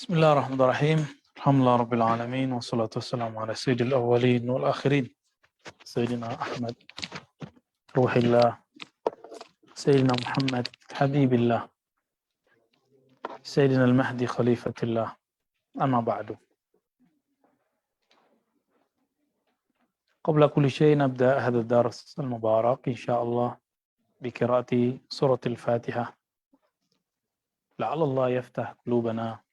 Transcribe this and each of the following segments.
Bismillahirrahmanirrahim. Alhamdulillah Rabbil Alamin. Wassalatu wassalamu ala sayyidil awwalin wal akhirin. Sayyidina Ahmad, Ruhillah. Sayyidina Muhammad, Habibillah. Sayyidina al-Mahdi, Khalifatillah. Amma ba'du. قبل كل شيء نبدأ هذا الدرس المبارك إن شاء الله بقراءة سورة الفاتحة. لعل الله يفتح قلوبنا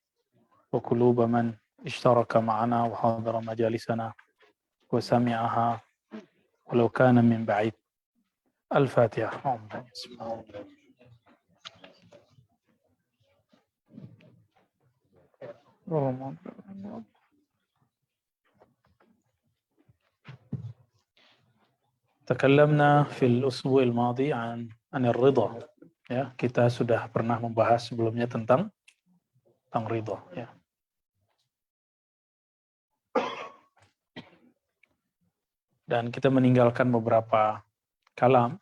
وقلوب من اشترك معنا وحضر مجالسنا وسمعها ولو كان من بعيد. الفاتحة. Takallamna fil usbu'il madhi an anir ridha. Ya, kita sudah pernah membahas sebelumnya tentang ridha, ya. Dan kita meninggalkan beberapa kalam.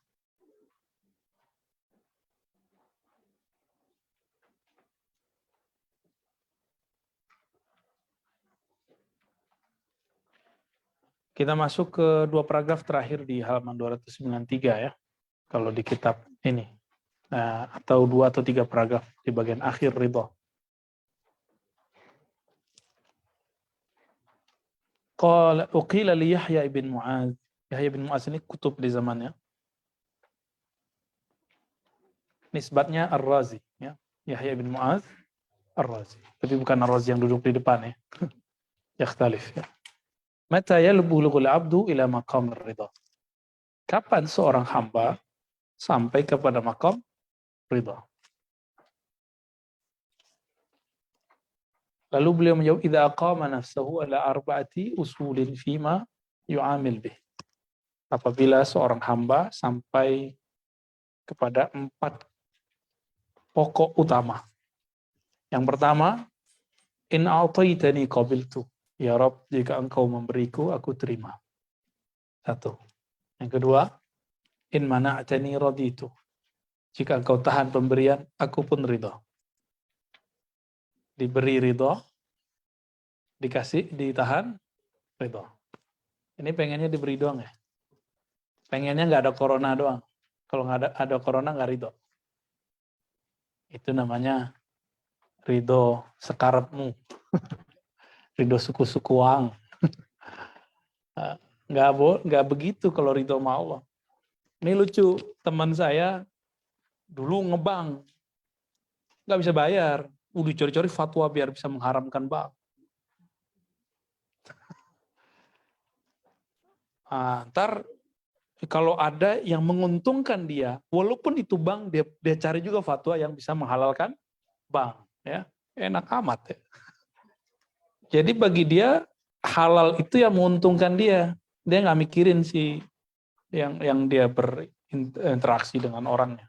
Kita masuk ke dua paragraf terakhir di halaman 293 ya. Kalau di kitab ini. Atau dua atau tiga paragraf di bagian akhir ridha. Qala uqila li Yahya ibn Mu'adz. Yahya ibn Mu'adz ini kutub di zamannya. Nisbatnya Ar-Razi, ya. Yahya ibn Mu'adz Ar-Razi. Tapi bukan Ar-Razi yang duduk di depan, ya. Yakhtalif, ya. Mata yalbughul 'abdu ila maqam ridha. Kapan seorang hamba sampai kepada maqam ridha? Lalu beliau menjawab, idza aqama nafsahu ala arba'ati usulin fima yu'amil bih. Apabila seorang hamba sampai kepada 4 pokok utama. Yang pertama, in a'taitani qabiltu. Ya Rabb, jika engkau memberiku, aku terima. 1. Yang kedua, in mana'tani raditu. Jika engkau tahan pemberian, aku pun ridha. Diberi ridha, dikasih, ditahan, ridha. Ini pengennya diberi doang ya? Pengennya nggak ada corona doang. Kalau nggak ada corona nggak ridha. Itu namanya ridho sekarepmu. Ridho suku-sukuang. Nggak begitu kalau ridho sama Allah. Ini lucu, teman saya dulu ngebank. Nggak bisa bayar. Udah cari-cari fatwa biar bisa mengharamkan bank. Ntar kalau ada yang menguntungkan dia, walaupun itu bank, dia cari juga fatwa yang bisa menghalalkan bank. Ya, enak amat ya. Jadi bagi dia halal itu yang menguntungkan dia. Dia nggak mikirin sih yang dia berinteraksi dengan orangnya.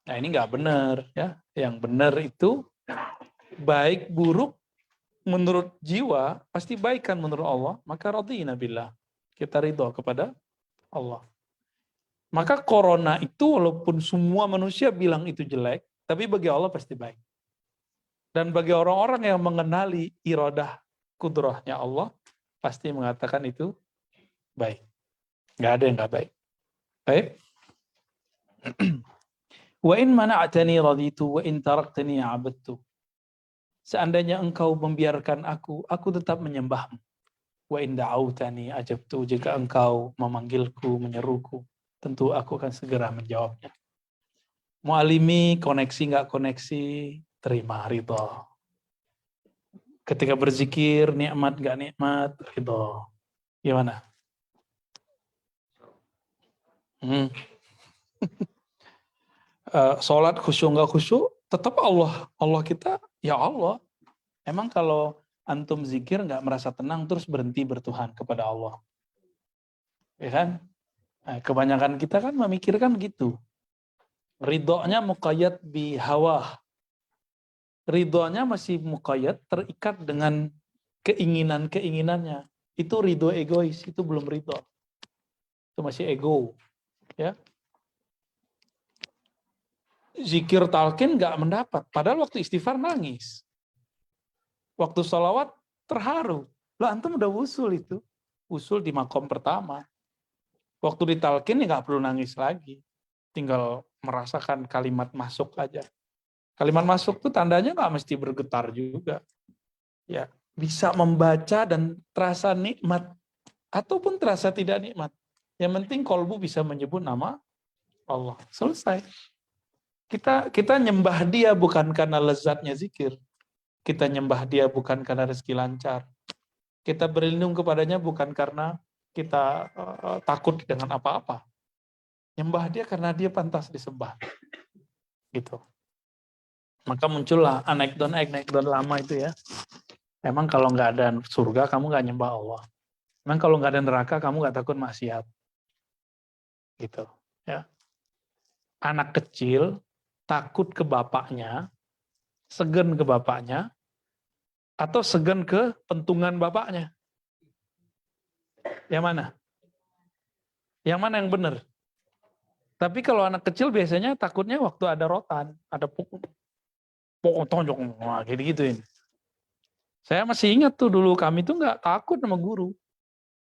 Nah ini nggak benar ya. Yang benar itu baik buruk menurut jiwa pasti baik kan menurut Allah. Maka radhina billah, kita ridho kepada Allah. Maka corona itu walaupun semua manusia bilang itu jelek, tapi bagi Allah pasti baik. Dan bagi orang-orang yang mengenali iradah kudrahnya Allah, pasti mengatakan itu baik. Nggak ada yang nggak baik. Baik. Wa in mana'tani raditu wa in taraktani 'abadtu. Seandainya engkau membiarkan aku tetap menyembahmu. Wa in da'autani ajabtu. Jika engkau memanggilku, menyeruku, tentu aku akan segera menjawabnya. Mu'alimi, koneksi nggak koneksi, terima ridha. Ketika berzikir, nikmat nggak nikmat, ridha. Gimana? Sholat khusyuk nggak khusyuk, tetap Allah kita, ya Allah. Emang kalau antum zikir nggak merasa tenang terus berhenti bertuhan kepada Allah, ya kan? Kebanyakan kita kan memikirkan gitu. Ridhonya muqayyad bi hawa. Ridhonya masih muqayyad, terikat dengan keinginannya. Itu ridho egois, itu belum ridho. Itu masih ego, ya. Zikir talqin nggak mendapat, padahal waktu istighfar nangis. Waktu sholawat terharu. Lah antum udah usul itu. Usul di makom pertama. Waktu ditalkin ya nggak perlu nangis lagi. Tinggal merasakan kalimat masuk aja. Kalimat masuk tuh tandanya nggak mesti bergetar juga. Ya, bisa membaca dan terasa nikmat. Ataupun terasa tidak nikmat. Yang penting kolbu bisa menyebut nama Allah. Selesai. Kita nyembah dia bukan karena lezatnya zikir. Kita nyembah dia bukan karena rezeki lancar. Kita berlindung kepadanya bukan karena kita takut dengan apa-apa. Nyembah dia karena dia pantas disembah. Gitu. Maka muncullah anekdot lama itu ya. Emang kalau nggak ada surga, kamu nggak nyembah Allah. Emang kalau nggak ada neraka, kamu nggak takut maksiat. Gitu. Ya. Anak kecil takut ke bapaknya, segan ke bapaknya, atau segan ke pentungan bapaknya. Yang mana? Yang mana yang benar? Tapi kalau anak kecil biasanya takutnya waktu ada rotan, ada pokok tonjok, wah gitu-gituin. Saya masih ingat tuh dulu kami tuh nggak takut sama guru,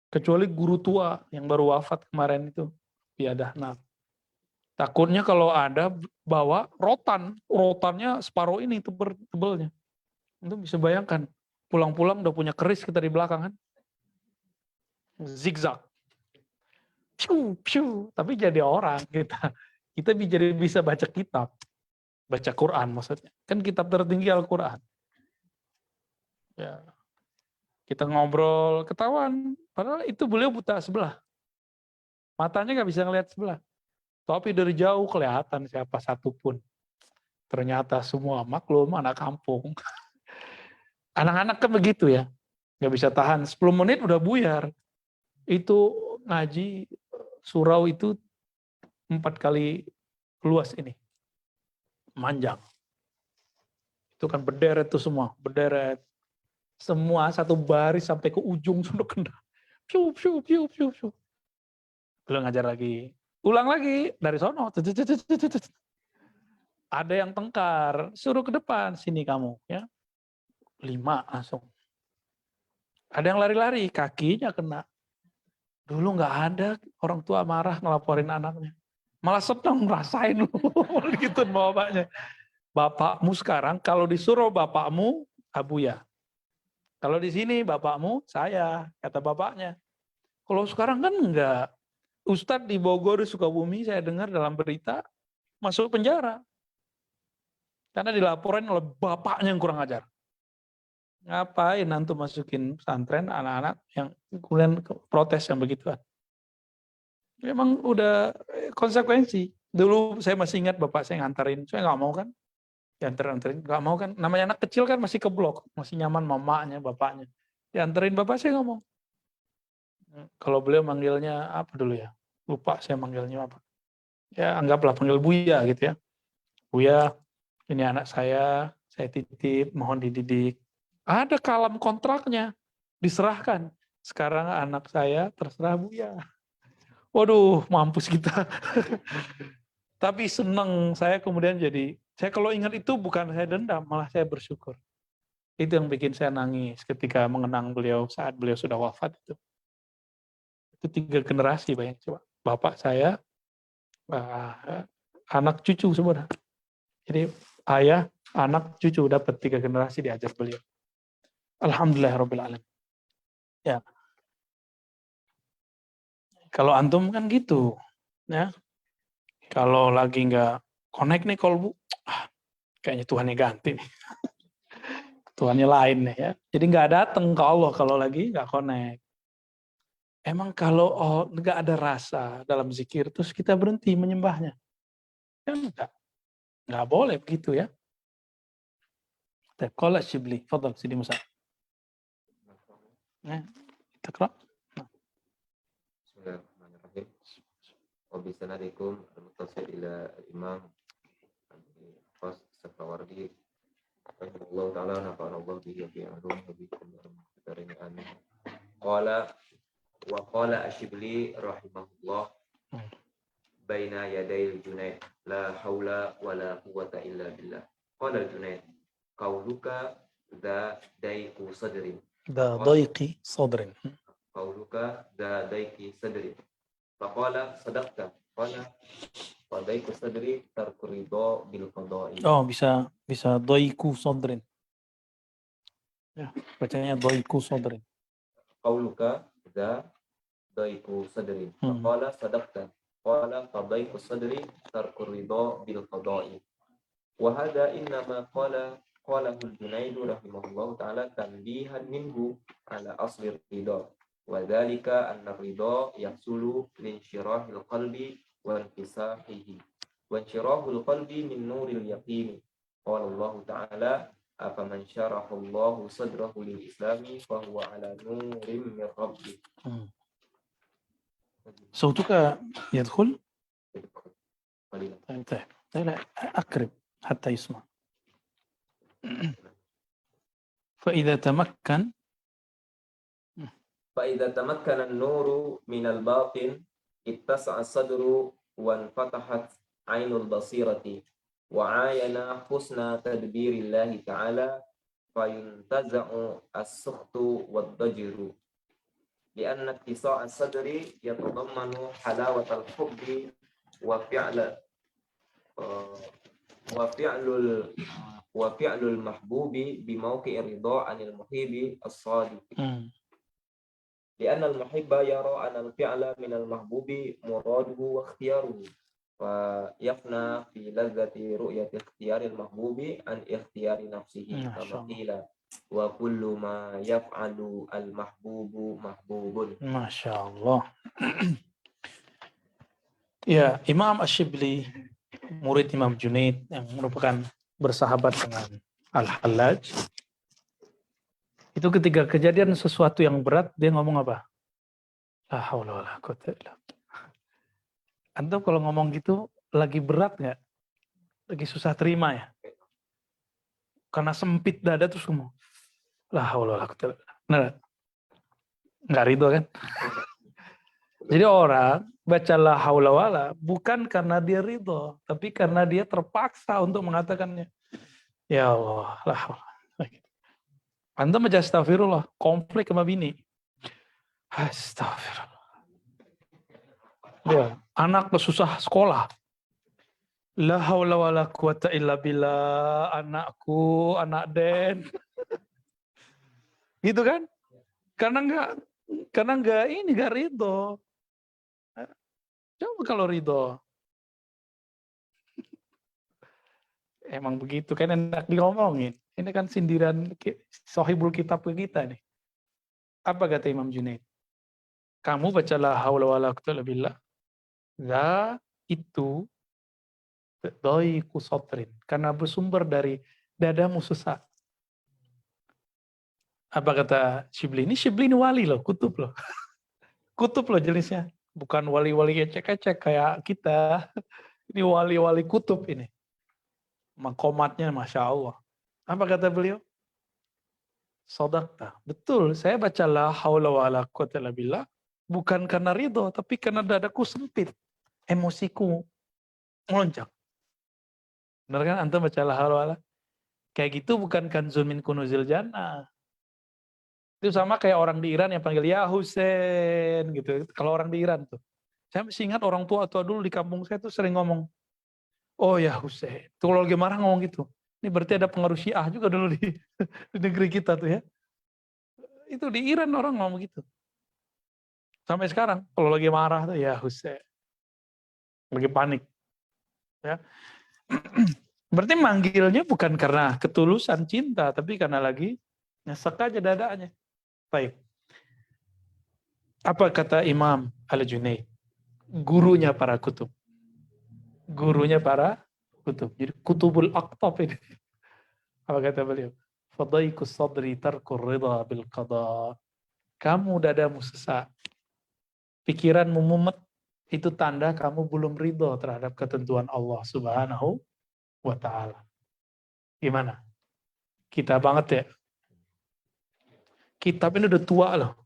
kecuali guru tua yang baru wafat kemarin itu, Piadahna. Takutnya kalau ada bawa rotannya separuh ini tebelnya. Itu bisa bayangkan, pulang-pulang udah punya keris kita di belakang kan, zigzag, piu piu, tapi jadi orang kita jadi bisa baca kitab, baca Quran maksudnya, kan kitab tertinggi Al-Quran. Ya, kita ngobrol, ketahuan, padahal itu beliau buta sebelah, matanya nggak bisa ngelihat sebelah, tapi dari jauh kelihatan siapa satu pun. Ternyata semua maklum anak kampung. Anak-anak kan begitu ya, nggak bisa tahan. 10 menit udah buyar. Itu ngaji surau itu 4 kali luas ini, manjang. Itu kan berderet tuh semua, berderet. Semua satu baris sampai ke ujung sudah kena. Piu, piu, piu, piu, piu. Belum ngajar lagi. Ulang lagi dari sono. Ada yang tengkar, suruh ke depan, sini kamu. Ya, 5 langsung. Ada yang lari-lari, kakinya kena. Dulu nggak ada orang tua marah ngelaporin anaknya. Malah senang ngerasain gitu bapaknya. Bapakmu sekarang kalau disuruh bapakmu Abuya. Kalau di sini bapakmu saya, kata bapaknya. Kalau sekarang kan enggak. Ustadz di Bogor, di Sukabumi saya dengar dalam berita masuk penjara. Karena dilaporin oleh bapaknya yang kurang ajar. Ngapain antum masukin pesantren anak-anak yang kemudian protes yang begituan. Memang udah konsekuensi. Dulu saya masih ingat bapak saya nganterin, saya nggak mau kan, dianterin, nggak mau kan. Namanya anak kecil kan masih keblok, masih nyaman mamanya, bapaknya. Dianterin bapak saya nggak mau. Kalau beliau manggilnya apa dulu ya? Lupa saya manggilnya apa. Ya anggaplah panggil Buya gitu ya. Buya, ini anak saya titip, mohon dididik. Ada kalam kontraknya, diserahkan. Sekarang anak saya terserah Buya. Waduh, mampus kita. Tapi senang saya kemudian saya kalau ingat itu bukan saya dendam, malah saya bersyukur. Itu yang bikin saya nangis ketika mengenang beliau saat beliau sudah wafat itu. Itu 3 generasi, bayang coba. Bapak saya, anak cucu sebenarnya. Jadi ayah, anak, cucu dapat 3 generasi diajar beliau. Alhamdulillahirabbil alamin. Ya. Kalau antum kan gitu, ya. Kalau lagi nggak connect nih kolbu, kayaknya Tuhannya ganti nih. Tuhannya lain nih ya. Jadi nggak datang ke Allah kalau lagi nggak connect. Emang kalau nggak ada rasa dalam zikir, terus kita berhenti menyembahnya. Ya nggak boleh begitu ya. Qala Syibli, fadal Sidi Musa. Iqra. Bismillahirrahmanirrahim. Wa bisanadikum al-muttasil ila al-imam Al-Qas Safawardi rahimahullah ta'ala nafa'ana Allah bihi wa bi'alum wa bikum wa amin. Qala Asyibli rahimahullah baina yadayil Junaid la haula wa la quwwata illa billah. Qala Junaid qauluka ذا ضيق صدر Da daiqi sadrin. قولك ذا ضيق صدر فقال صدقت قال وضيق صدري ترك الرضا بالقضاء. Oh, bisa daiku sadrin. Ya, bacanya daiku sadrin. قولك ذا ضيق صدري فقال صدقت قال فضيق صدري ترك الرضا بالقضاء. وهذا إنما قاله الجنيد رحمه الله تعالى تنبيها منه على أصل الرضا وذلك أن الرضا يحصل لانشراح القلب وانشراح القلب من نور اليقين. قال الله تعالى أفمن شرح الله صدره للإسلام فهو على نور من ربه. صوتك يدخل؟ قليلا. طيب أقرب حتى يسمع. فإذا تمكن النور من الباطن اتسع الصدر وانفتحت عين البصيرة وعاين حسن تدبير الله تعالى فينتزع السخط والضجر لأن اتساع الصدر يتضمن حلاوة الحب وفعل المحبوب بموقع الرضا عن المحب الصادق. لأن المحب يرى أن الفعل من المحبوب مراده واختياره فيفنى في لذة رؤية اختيار المحبوب عن اختيار نفسه كما قيل وكل ما يفعل المحبوب محبوب. Masya Allah. Ya, Imam Ash-Shibli, murid Imam Junaid yang merupakan bersahabat dengan Al-Hallaj, itu ketika kejadian sesuatu yang berat, dia ngomong apa? La haula wala quwwata illa billah. Antum kalau ngomong gitu, lagi berat nggak? Lagi susah terima ya? Karena sempit dada terus ngomong, la haula wala quwwata illa billah. Benar? Nggak ridho kan? Jadi orang baca la haula wala bukan karena dia ridho, tapi karena dia terpaksa untuk mengatakannya. Ya Allah, la haula. Anda baca astagfirullah, konflik sama bini. Astagfirullah. Ya, anak susah sekolah. La haula wala quwata illa billah, anakku, anak Den. Gitu kan? Karena enggak ridho. Coba kalau ridho. Emang begitu kan enak diomongin. Ini kan sindiran Sohibul Kitab ke kita nih. Apa kata Imam Junaid? Kamu baca la haula wala quwwata illa billah. La itu daiku sadrin, karena bersumber dari dadamu sesak. Apa kata Shibli? Ini Shibli ini wali loh, kutub loh. Kutub loh jenisnya. Bukan wali-wali ecek-ecek kayak kita. Ini wali-wali kutub ini. Makomatnya Masya Allah. Apa kata beliau? Shadaqta. Betul, saya baca la haula wala quwwata illa billah bukan karena ridho, tapi karena dadaku sempit. Emosiku melonjak. Benar kan? Antum baca la haula wala. Kayak gitu bukan kanzun min kunuzil jannah. Itu sama kayak orang di Iran yang panggil ya Husain gitu. Kalau orang di Iran tuh. Saya masih ingat orang tua dulu di kampung saya tuh sering ngomong, oh ya Husain. Tuh kalau lagi marah ngomong gitu. Ini berarti ada pengaruh Syiah juga dulu di negeri kita tuh ya. Itu di Iran orang ngomong gitu. Sampai sekarang kalau lagi marah tuh ya Husain. Lagi panik. Ya. Berarti manggilnya bukan karena ketulusan cinta, tapi karena lagi nyesek aja dadanya. Baik. Apa kata Imam Al-Junaid? Gurunya para kutub. Gurunya para kutub. Jadi kutubul aqtab ini. Apa kata beliau? Fadaikus sadri tarkur ridha bil qada. Kamu dadamu sesak. Pikiranmu mumet. Itu tanda kamu belum ridho terhadap ketentuan Allah Subhanahu wa ta'ala. Gimana? Kita banget ya. Kitab ini udah tua loh.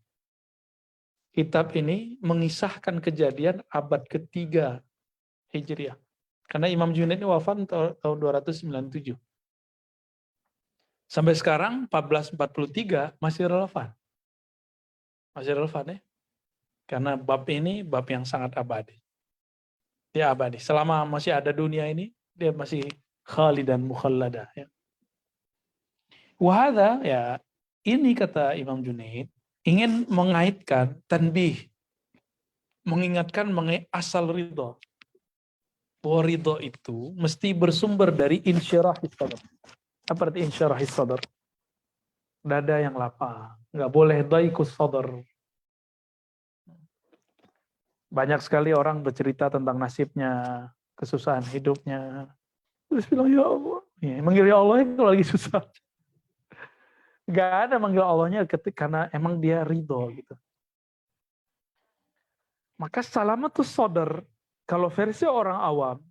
Kitab ini mengisahkan kejadian abad ketiga Hijriah. Karena Imam Junaid ini wafat tahun 297. Sampai sekarang 1443 masih relevan. Masih relevan ya. Karena bab ini bab yang sangat abadi. Dia abadi. Selama masih ada dunia ini, dia masih khalidan mukhallada. Ya. Wahada, ya, ini kata Imam Junaid, ingin mengaitkan tanbih, mengingatkan mengenai asal ridho. Bahwa ridho itu mesti bersumber dari insyirahis sadar. Apa arti insyirahis sadar? Dada yang lapang. Nggak boleh daikus sadar. Banyak sekali orang bercerita tentang nasibnya, kesusahan hidupnya. Terus bilang, ya Allah. Ya, manggil ya Allah kalau lagi susah. Gak ada manggil Allahnya karena emang dia ridho gitu. Maka salamatus sodar, kalau versi orang awam,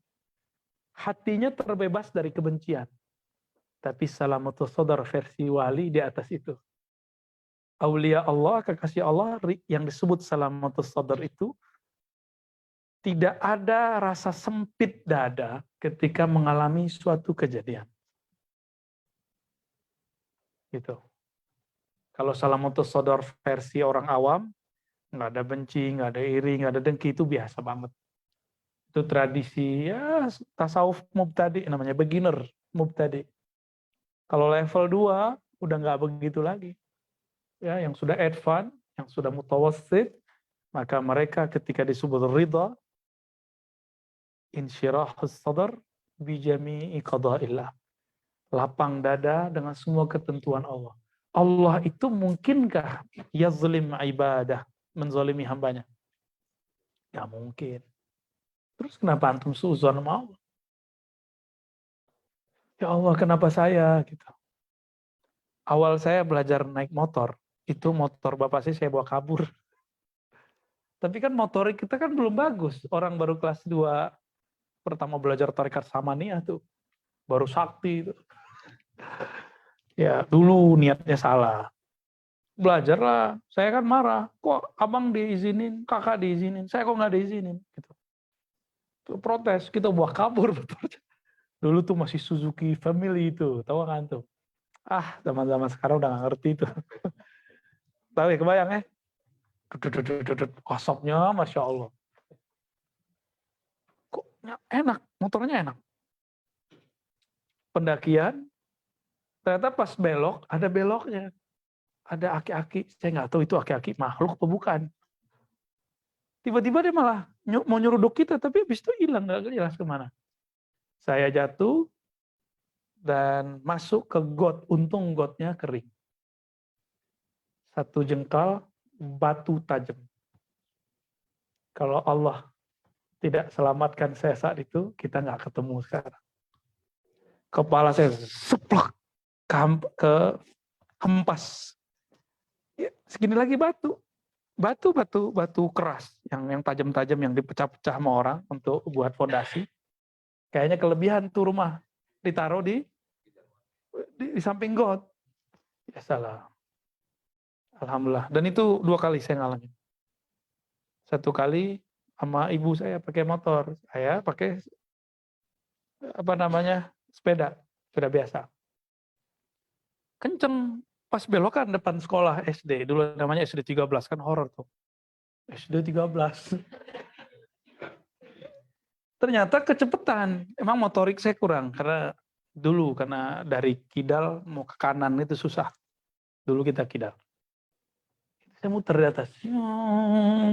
hatinya terbebas dari kebencian. Tapi salamatus sodar versi wali di atas itu. Aulia Allah, kekasih Allah yang disebut salamatus sodar itu, tidak ada rasa sempit dada ketika mengalami suatu kejadian. Gitu. Kalau salamatus sodar versi orang awam, nggak ada benci, nggak ada iri, nggak ada dengki, itu biasa banget. Itu tradisi ya tasawuf mubtadi, namanya beginner mubtadi. Kalau level 2 udah nggak begitu lagi. Ya, yang sudah advance, yang sudah mutawassit, maka mereka ketika disebut ridha, insyirahus sadar bijami'i qada'illah. Lapang dada dengan semua ketentuan Allah. Allah itu mungkinkah yazlim ibadah, menzalimi hambanya? Gak mungkin. Terus kenapa antum suuzon sama Allah? Ya Allah, kenapa saya? Gitu. Awal saya belajar naik motor, itu motor bapak saya bawa kabur. Tapi kan motorik kita kan belum bagus. Orang baru kelas 2 pertama belajar tarekat samaniyah tuh. Baru sakti itu. Ya, dulu niatnya salah. Belajarlah. Saya kan marah. Kok abang diizinin, kakak diizinin, saya kok nggak diizinin? Gitu. Tuh protes, kita bawa kabur. Dulu tuh masih Suzuki Family itu, tahu kan tuh? Ah, zaman-zaman sekarang udah nggak ngerti itu. Tahu ya, kebayang ya? Asapnya, Masya Allah. Kok enak, motornya enak. Pendakian, ternyata pas belok, ada beloknya. Ada aki-aki, saya nggak tahu itu aki-aki makhluk atau bukan. Tiba-tiba dia malah mau nyeruduk kita, tapi habis itu hilang, nggak jelas kemana. Saya jatuh, dan masuk ke got, untung gotnya kering. 1 jengkal, batu tajam. Kalau Allah tidak selamatkan saya saat itu, kita nggak ketemu sekarang. Kepala saya seplak ke hempas. Ya, segini lagi batu keras yang tajam-tajam yang dipecah-pecah sama orang untuk buat fondasi. Kayaknya kelebihan tuh rumah ditaruh di samping got. Ya salah. Alhamdulillah. Dan itu 2 kali saya ngalamin. 1 kali sama ibu saya pakai motor, saya pakai sepeda biasa. Kenceng pas belokan depan sekolah SD, dulu namanya SD 13 kan horor tuh. SD 13. Ternyata kecepatan. Emang motorik saya kurang karena dari kidal mau ke kanan itu susah. Dulu kita kidal. Saya muter di atas.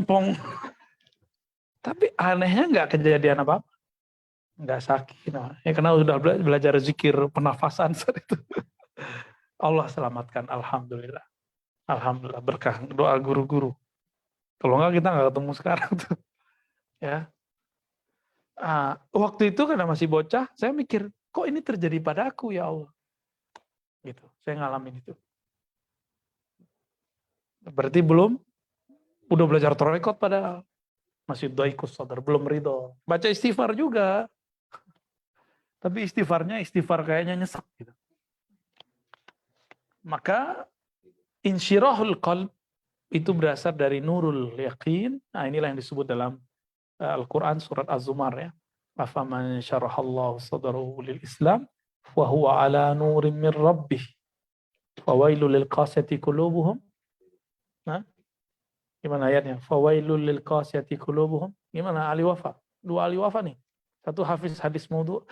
Pong. Tapi anehnya nggak kejadian apa-apa. Nggak sakit. Ya karena sudah belajar zikir pernafasan saat itu. Allah selamatkan, alhamdulillah. Alhamdulillah, berkah doa guru-guru. Kalau nggak kita nggak ketemu sekarang tuh. Ya. Waktu itu karena masih bocah, saya mikir, kok ini terjadi pada aku ya Allah. Gitu. Saya ngalamin itu. Berarti udah belajar tarekat padahal. Masih daikus sadar, belum ridho. Baca istighfar juga. Tapi istighfar kayaknya nyesek gitu. Maka insyirahul qalb itu berasal dari nurul yaqin. Nah, inilah yang disebut dalam Al-Quran surat Az-Zumar ya. Afaman syarahallahu sadrahu lil Islam wa huwa ala nurim min rabbih. Fawailul lil qasiyati qulubuhum. Nah, gimana ayatnya? Fawailul lil qasiyati qulubuhum. Gimana ahli wafa? Dua ahli wafa nih. Satu hafiz hadis maudhu,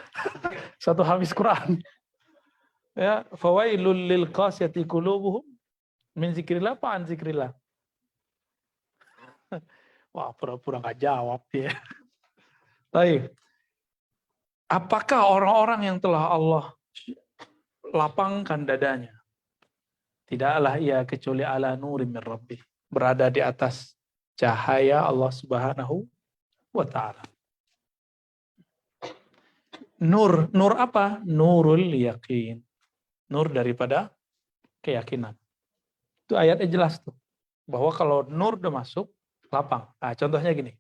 satu hafiz Quran. Ya, fawailul lil qasiyati qulubuhum min zikrillah apa an zikrillah? Wah, pura-pura nggak jawab dia. Baik. Apakah orang-orang yang telah Allah lapangkan dadanya? Tidaklah ia kecuali ala nurim min rabbih. Berada di atas cahaya Allah Subhanahu wa ta'ala. Nur, nur apa? Nurul yakin. Nur daripada keyakinan. Itu ayatnya jelas tuh. Bahwa kalau nur udah masuk, lapang. Nah, contohnya gini.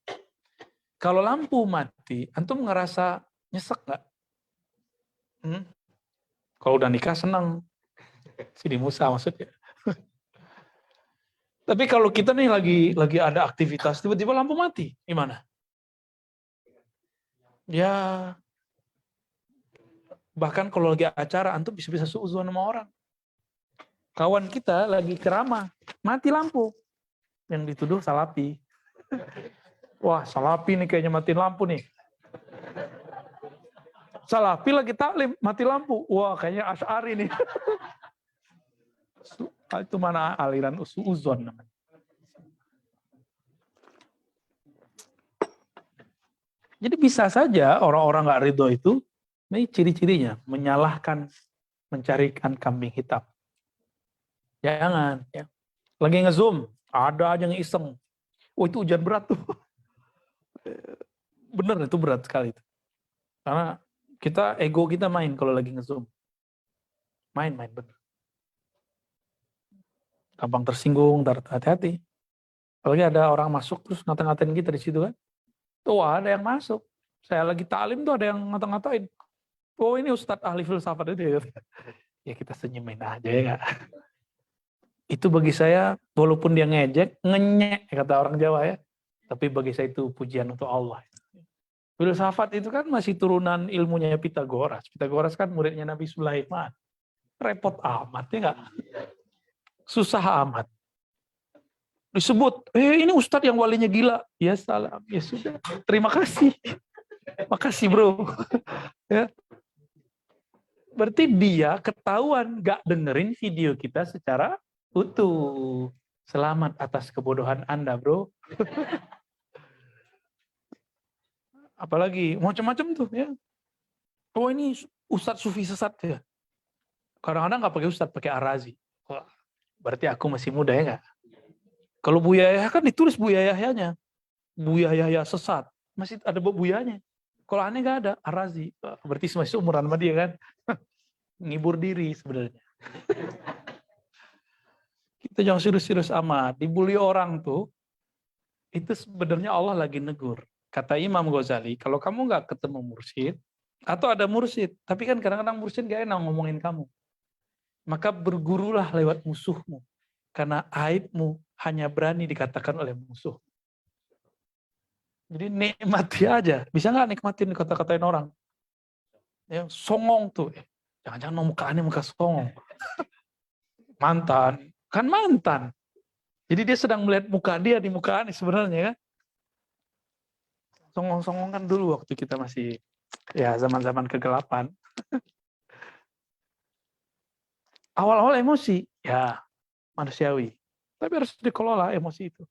Kalau lampu mati, antum ngerasa nyesek nggak? Kalau udah nikah senang. Sidi Musa maksudnya. Tapi kalau kita nih lagi ada aktivitas, tiba-tiba lampu mati, gimana? Ya, bahkan kalau lagi acara, antum bisa-bisa suuzon sama orang. Kawan kita lagi ceramah, mati lampu. Yang dituduh salafi. Wah, salafi nih kayaknya mati lampu nih. Salafi lagi taklim, mati lampu. Wah, kayaknya Asy'ari nih. Itu mana aliran suuzon namanya. Jadi bisa saja orang-orang nggak ridho itu, ini ciri-cirinya, menyalahkan, mencarikan kambing hitam. Jangan. Ya. Lagi nge-zoom, ada aja yang iseng. Oh itu hujan berat tuh. Bener, itu berat sekali. Karena ego kita main kalau lagi nge-zoom. Main bener. Gampang tersinggung, hati-hati. Apalagi ada orang masuk terus ngata-ngatain kita di situ kan. Tuh ada yang masuk. Saya lagi ta'lim tuh ada yang ngata-ngatain. Oh ini Ustadz ahli filsafat itu. Ya kita senyumin aja ya. Itu bagi saya, walaupun dia ngejek, ngenyek kata orang Jawa ya. Tapi bagi saya itu pujian untuk Allah. Filsafat itu kan masih turunan ilmunya Pitagoras. Pitagoras kan muridnya Nabi Sulaiman. Repot amat ya nggak? Susah amat. Disebut, ini Ustadz yang walinya gila. Ya salam, ya sudah. Terima kasih. Makasih bro. Ya. Berarti dia ketahuan gak dengerin video kita secara utuh. Selamat atas kebodohan Anda bro. Apalagi macam-macam tuh ya. Oh ini Ustadz Sufi sesat ya. Kadang-kadang gak pakai Ustadz, pakai Arazi. Wah, berarti aku masih muda ya gak? Kalau Buya Yahya kan ditulis Buya Yahyanya. Buya Yahya sesat. Masih ada Buyanya. Kalau aneh gak ada, Arazi. Berarti masih umuran sama dia kan. Ngibur diri sebenarnya. Kita jangan serius-serius amat. Dibully orang tuh, itu sebenarnya Allah lagi negur. Kata Imam Ghazali, kalau kamu gak ketemu mursyid, atau ada mursyid, tapi kan kadang-kadang mursyid gak enak ngomongin kamu. Maka bergurulah lewat musuhmu. Karena aibmu hanya berani dikatakan oleh musuh. Jadi nikmati aja. Bisa nggak nikmatin kata-katain orang? Ya, songong tuh. Jangan-jangan mau mukaannya muka songong. Mantan. Kan mantan. Jadi dia sedang melihat muka dia di muka ini sebenarnya kan. Songong-songong kan dulu waktu kita masih ya zaman-zaman kegelapan. Awal-awal emosi. Ya manusiawi. Tapi harus dikelola emosi itu.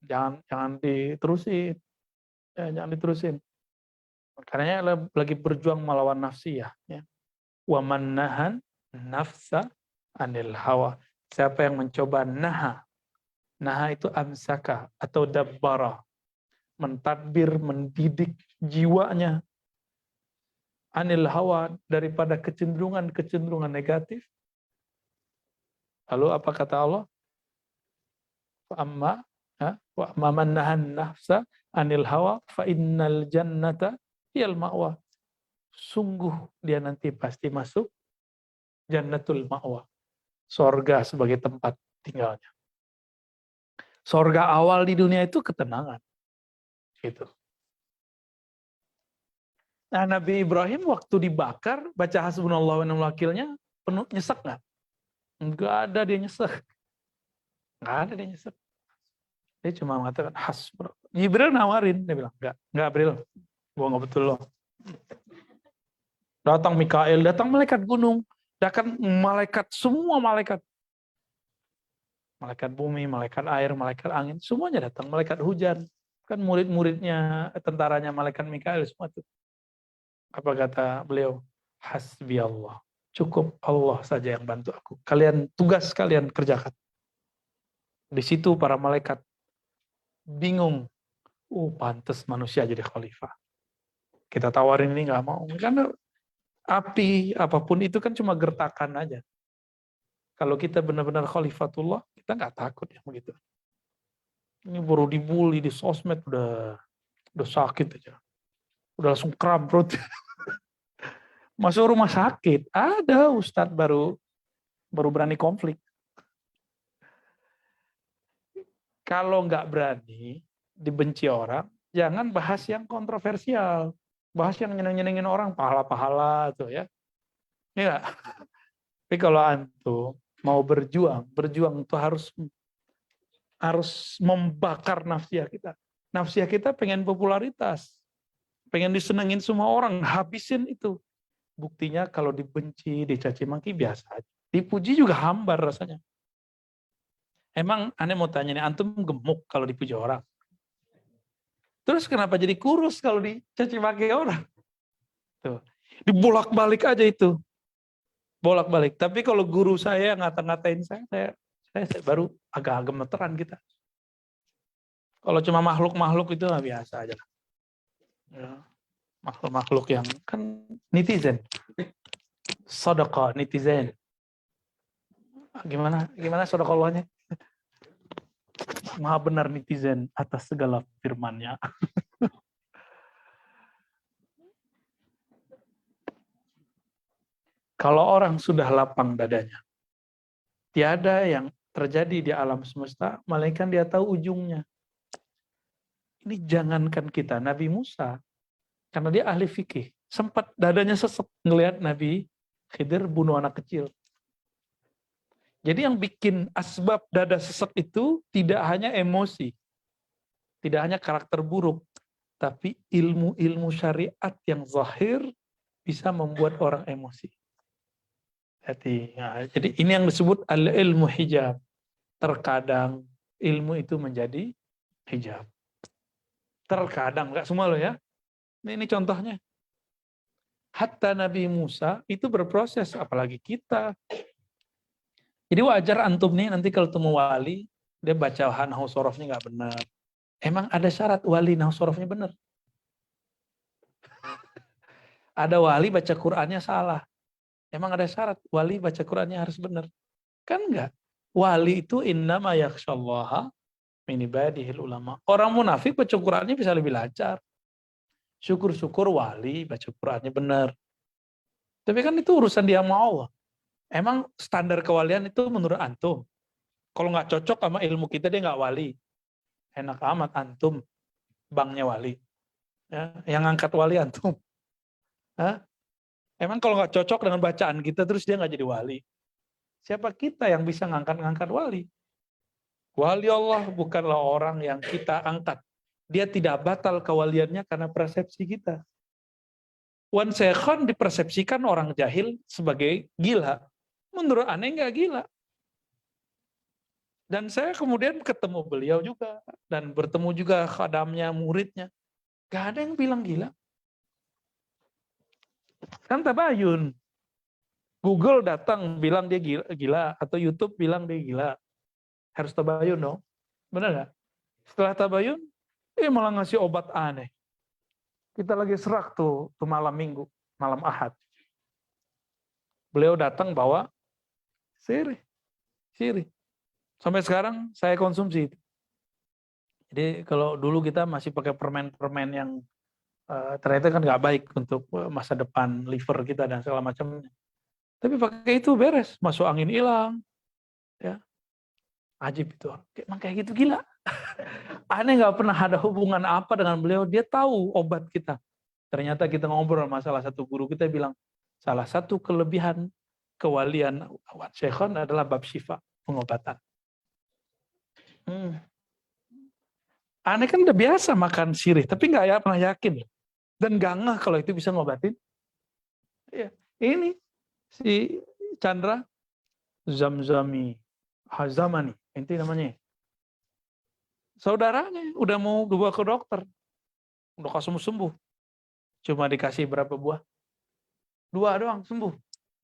Jangan diterusin. Ya, jangan diterusin. Karena lagi berjuang melawan nafsiyah. Ya. Wa man nahan nafsa anil hawa. Siapa yang mencoba naha. Naha itu amsaka atau dabbara. Mentadbir, mendidik jiwanya. Anil hawa daripada kecenderungan negatif. Lalu apa kata Allah? Wa man nahan nafsa anil hawa fa innal jannata hiyal ma'wa. Sungguh dia nanti pasti masuk jannatul ma'wa. Sorga sebagai tempat tinggalnya. Sorga awal di dunia itu ketenangan. Gitu. Nah, Nabi Ibrahim waktu dibakar, baca hasbunallahu wa ni'mal wakilnya, penuh nyesek nggak? Enggak ada dia nyesek. Enggak ada dia nyesek. Dia cuma mengatakan hasbunallah. Jibril nawarin, dia bilang, enggak Bril. Gua enggak betul loh. Datang Mikail, datang malaikat gunung, datang malaikat, semua malaikat. Malaikat bumi, malaikat air, malaikat angin, semuanya datang. Malaikat hujan, kan murid-muridnya, tentaranya malaikat Mikail semua itu. Apa kata beliau? Hasbi Allah. Cukup Allah saja yang bantu aku. Kalian tugas kalian kerjakan. Di situ para malaikat bingung. Pantas manusia jadi khalifah. Kita tawarin ini nggak mau. Karena api apapun itu kan cuma gertakan aja. Kalau kita benar-benar khalifatullah, kita nggak takut ya begitu. Ini baru dibully di sosmed udah sakit aja. Udah langsung kram perut. Masuk rumah sakit, ada ustadz baru berani konflik. Kalau nggak berani dibenci orang, jangan bahas yang kontroversial. Bahas yang nyenengin orang, pahala-pahala tuh ya. Ya. Tapi kalau antum mau berjuang itu harus membakar nafsiyah kita. Nafsiyah kita pengen popularitas, pengen disenengin semua orang, habisin itu. Buktinya kalau dibenci, dicaci maki biasa aja. Dipuji juga hambar rasanya. Emang aneh mau tanya nih, antum gemuk kalau dipuji orang? Terus kenapa jadi kurus kalau dicaci maki orang? Tuh. Dibolak-balik aja itu. Bolak-balik. Tapi kalau guru saya ngata-ngatain saya baru agak gemeteran kita. Kalau cuma makhluk-makhluk itu biasa aja. Ya. Makhluk-makhluk yang kan netizen. Sedekah netizen. Gimana sedekahnya? Maha benar netizen atas segala firman-Nya. Kalau orang sudah lapang dadanya, tiada yang terjadi di alam semesta, malaikat dia tahu ujungnya. Ini jangankan kita, Nabi Musa, karena dia ahli fikih, sempat dadanya sesek ngelihat Nabi Khidir bunuh anak kecil. Jadi yang bikin asbab dada sesek itu tidak hanya emosi, tidak hanya karakter buruk, tapi ilmu-ilmu syariat yang zahir bisa membuat orang emosi. Jadi ini yang disebut al-ilmu hijab. Terkadang ilmu itu menjadi hijab. Terkadang, nggak semua loh ya. Ini contohnya. Hatta Nabi Musa itu berproses, apalagi kita. Jadi wajar antum nih nanti kalau temu wali, dia baca nahwu sorofnya nggak benar. Emang ada syarat wali nahwu sorofnya benar? Ada wali baca Qur'annya salah. Emang ada syarat wali baca Qur'annya harus benar? Kan enggak. Wali itu innama yakhsyallaha min ibadihil ulama. Orang munafik baca Qur'annya bisa lebih lancar. Syukur-syukur wali baca Qur'annya benar. Tapi kan itu urusan dia sama Allah. Emang standar kewalian itu menurut antum? Kalau nggak cocok sama ilmu kita dia nggak wali. Enak amat antum banknya wali. Ya, yang ngangkat wali antum. Hah? Emang kalau nggak cocok dengan bacaan kita terus dia nggak jadi wali? Siapa kita yang bisa ngangkat-ngangkat wali? Wali Allah bukanlah orang yang kita angkat. Dia tidak batal kewaliannya karena persepsi kita. Wan Sekhan dipersepsikan orang jahil sebagai gila. Menurut aneh nggak gila. Dan saya kemudian ketemu beliau juga. Dan bertemu juga khadamnya, muridnya. Gak ada yang bilang gila. Kan tabayun. Google datang bilang dia gila. Atau YouTube bilang dia gila. Harus tabayun dong. Benar nggak? Setelah tabayun, malah ngasih obat aneh. Kita lagi serak tuh malam minggu, malam Ahad. Beliau datang bawa sirih. Sampai sekarang saya konsumsi itu. Jadi kalau dulu kita masih pakai permen-permen yang ternyata kan nggak baik untuk masa depan liver kita dan segala macamnya. Tapi pakai itu beres, masuk angin hilang, ya. Ajib itu. Emang kayak gitu gila. Aneh nggak pernah ada hubungan apa dengan beliau. Dia tahu obat kita. Ternyata kita ngobrol sama salah satu guru kita bilang, salah satu kelebihan kewalian Syekhon adalah bab syifa, pengobatan. Aneh kan udah biasa makan sirih, tapi nggak pernah yakin. Dan nggak ngeh kalau itu bisa ngobatin. Ya, ini si Chandra Zamzami Hazamani, itu namanya. Saudaranya udah mau dibawa ke dokter, udah kasih sembuh. Cuma dikasih berapa buah? 2 doang sembuh.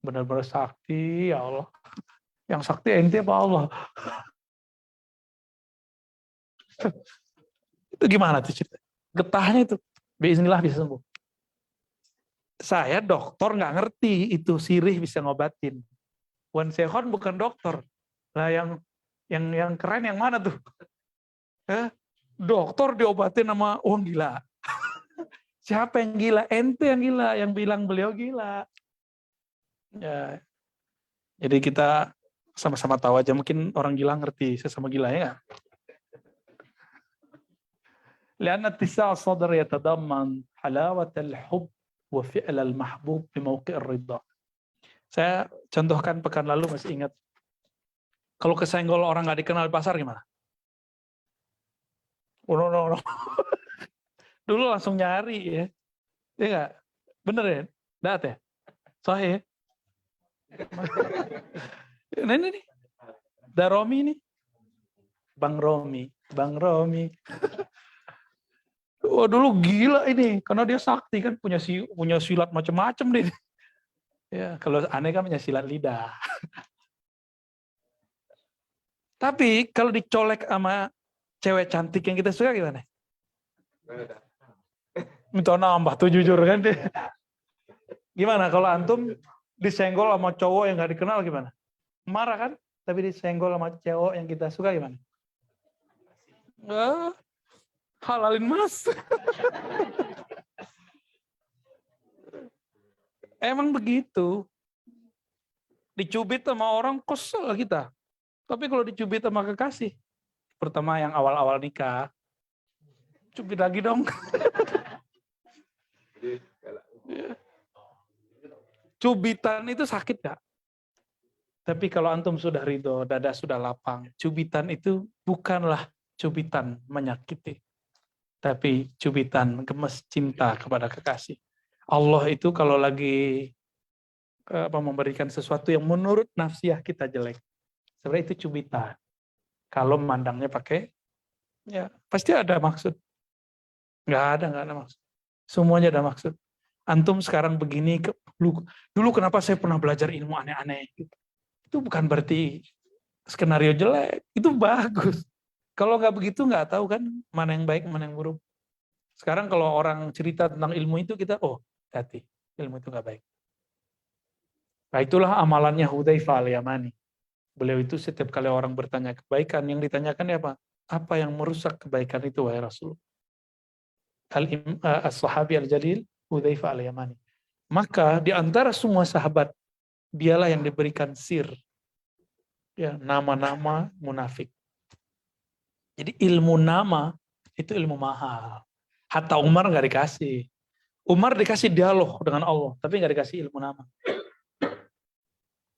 Benar-benar sakti, ya Allah. Yang sakti ente apa Allah? Itu gimana tuh cerita? Getahnya itu, bismillah bisa sembuh. Saya dokter nggak ngerti itu sirih bisa ngobatin. Wan Sehon bukan dokter. Lah yang keren yang mana tuh? Dokter diobatin sama uang gila. Siapa yang gila? Ente yang gila, yang bilang beliau gila. Ya, jadi kita sama-sama tahu aja, mungkin orang gila ngerti sesama gila ya. Lianna tis'a sadr yatadamman halawat al-hub wa fi'l al-mahbub bi mawqi' ar-ridha. Saya contohkan pekan lalu masih ingat. Kalau kesenggol orang nggak dikenal di pasar gimana? No. Dulu langsung nyari ya. Iya nggak? Bener ya? Dat ya? Sahih ya? Nah, ini nih. Daromi nih. Bang Romi. Oh, dulu gila ini, karena dia sakti kan, punya silat macam-macam deh. Ya, kalau aneh kan punya silat lidah. Tapi kalau dicolek sama cewek cantik yang kita suka gimana? Minta nambah tuh jujur kan deh. Gimana kalau antum disenggol sama cowok yang gak dikenal gimana? Marah kan? Tapi disenggol sama cowok yang kita suka gimana? Halalin mas. Emang begitu. Dicubit sama orang kesel kita. Tapi kalau dicubit sama kekasih, pertama yang awal-awal nikah, cubit lagi dong. Cubitan itu sakit gak? Tapi kalau antum sudah ridho, dada sudah lapang, cubitan itu bukanlah cubitan menyakiti, tapi cubitan gemes cinta kepada kekasih. Allah itu kalau lagi memberikan sesuatu yang menurut nafsiyah kita jelek, sebenarnya itu cubitan. Kalau memandangnya pakai, ya pasti ada maksud. Nggak ada maksud. Semuanya ada maksud. Antum sekarang begini, dulu kenapa saya pernah belajar ilmu aneh-aneh? Itu bukan berarti skenario jelek, itu bagus. Kalau nggak begitu nggak tahu kan mana yang baik, mana yang buruk. Sekarang kalau orang cerita tentang ilmu itu kita, hati, ilmu itu nggak baik. Nah itulah amalannya Hudzaifah al-Yamani. Beliau itu setiap kali orang bertanya kebaikan, yang ditanyakan apa? Apa yang merusak kebaikan itu, wahai Rasul? As-sahabi al-jalil Hudzaifah al-Yamani. Maka di antara semua sahabat, dialah yang diberikan sir, ya, nama-nama munafik. Jadi ilmu nama itu ilmu mahal. Hatta Umar nggak dikasih. Umar dikasih dialog dengan Allah, tapi nggak dikasih ilmu nama.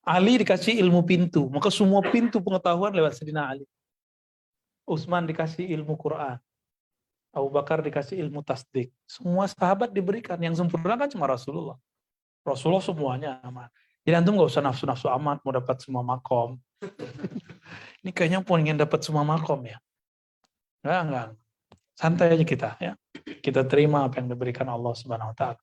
Ali dikasih ilmu pintu, maka semua pintu pengetahuan lewat Sayyidina Ali. Utsman dikasih ilmu Quran. Abu Bakar dikasih ilmu tasdik. Semua sahabat diberikan, yang sempurna kan cuma Rasulullah. Rasulullah semuanya aman. Jadi antum nggak usah nafsu-nafsu amat mau dapat semua makom. Ini kayaknya pengen dapat semua makom ya. Enggak. Santai aja kita ya. Kita terima apa yang diberikan Allah Subhanahu wa taala.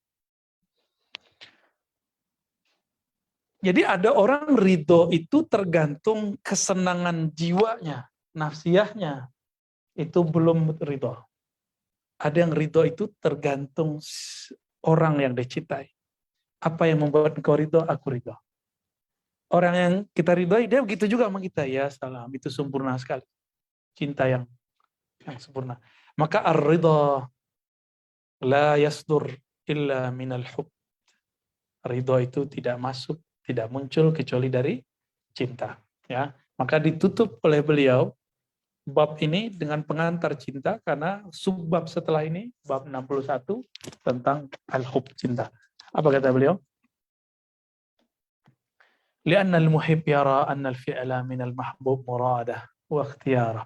Jadi ada orang ridho itu tergantung kesenangan jiwanya, nafsiyahnya. Itu belum ridho. Ada yang ridho itu tergantung orang yang dicintai. Apa yang membuat engkau ridho, aku ridho. Orang yang kita ridhoi, dia begitu juga sama kita. Ya salam, itu sempurna sekali. Cinta yang sempurna. Maka ar-ridha la yasdur illa minal hub. Ridho itu tidak masuk, tidak muncul kecuali dari cinta. Ya, maka ditutup oleh beliau bab ini dengan pengantar cinta, karena subbab setelah ini bab 61 tentang al-hub, cinta. Apa kata beliau? Lianna al-muhib yara anna al-fi'la min al-mahbub muradah wa ikhtiyarah.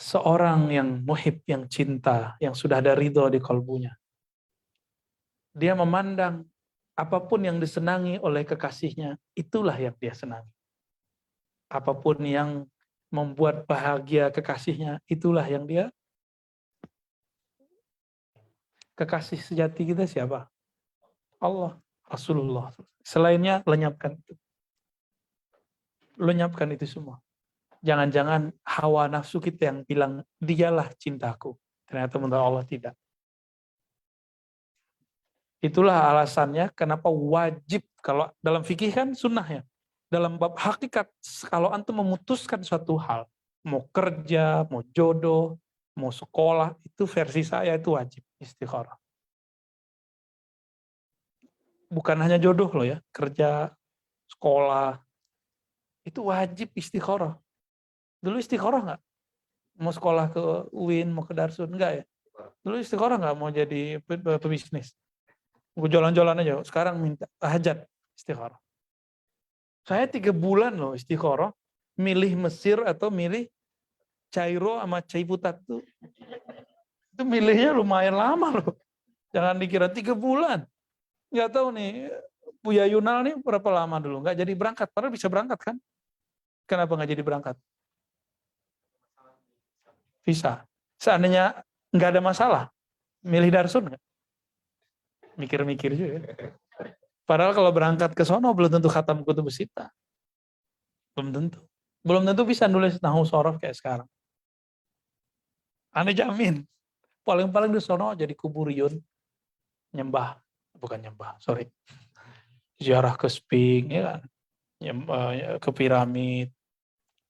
Seorang yang muhib, yang cinta, yang sudah ada ridho di kalbunya, dia memandang apapun yang disenangi oleh kekasihnya, itulah yang dia senangi. Apapun yang membuat bahagia kekasihnya, itulah yang dia. Kekasih sejati kita siapa? Allah, Rasulullah. Selainnya lenyapkan itu. Lenyapkan itu semua. Jangan-jangan hawa nafsu kita yang bilang, dialah cintaku. Ternyata menurut Allah tidak. Itulah alasannya kenapa wajib, kalau dalam fikih kan sunnah ya. Dalam bab hakikat, kalau antum memutuskan suatu hal, mau kerja, mau jodoh, mau sekolah, itu versi saya itu wajib istikharah. Bukan hanya jodoh loh ya, kerja, sekolah, itu wajib istikharah. Dulu istikharah nggak? Mau sekolah ke UIN, mau ke Darsun, enggak ya? Dulu istikharah nggak mau jadi pebisnis? Gue jalan-jalan aja, sekarang minta hajat istikharah. Saya 3 bulan loh istikharah, milih Mesir atau milih Cairo sama Ciputat tuh. Itu milihnya lumayan lama loh. Jangan dikira 3 bulan. Nggak tahu nih, Buya Yunal nih berapa lama dulu nggak jadi berangkat, padahal bisa berangkat kan? Kenapa nggak jadi berangkat? Bisa. Seandainya nggak ada masalah, milih Darsun nggak? Mikir-mikir juga. Padahal kalau berangkat ke sono belum tentu khatam kutubus sittah. Belum tentu. Belum tentu bisa nulis nahwu shorof kayak sekarang. Ane jamin. Paling-paling di sono jadi kuburiyun. Nyembah. Bukan nyembah, sorry. Ziarah ke Sphinx, ya kan? Ke piramid.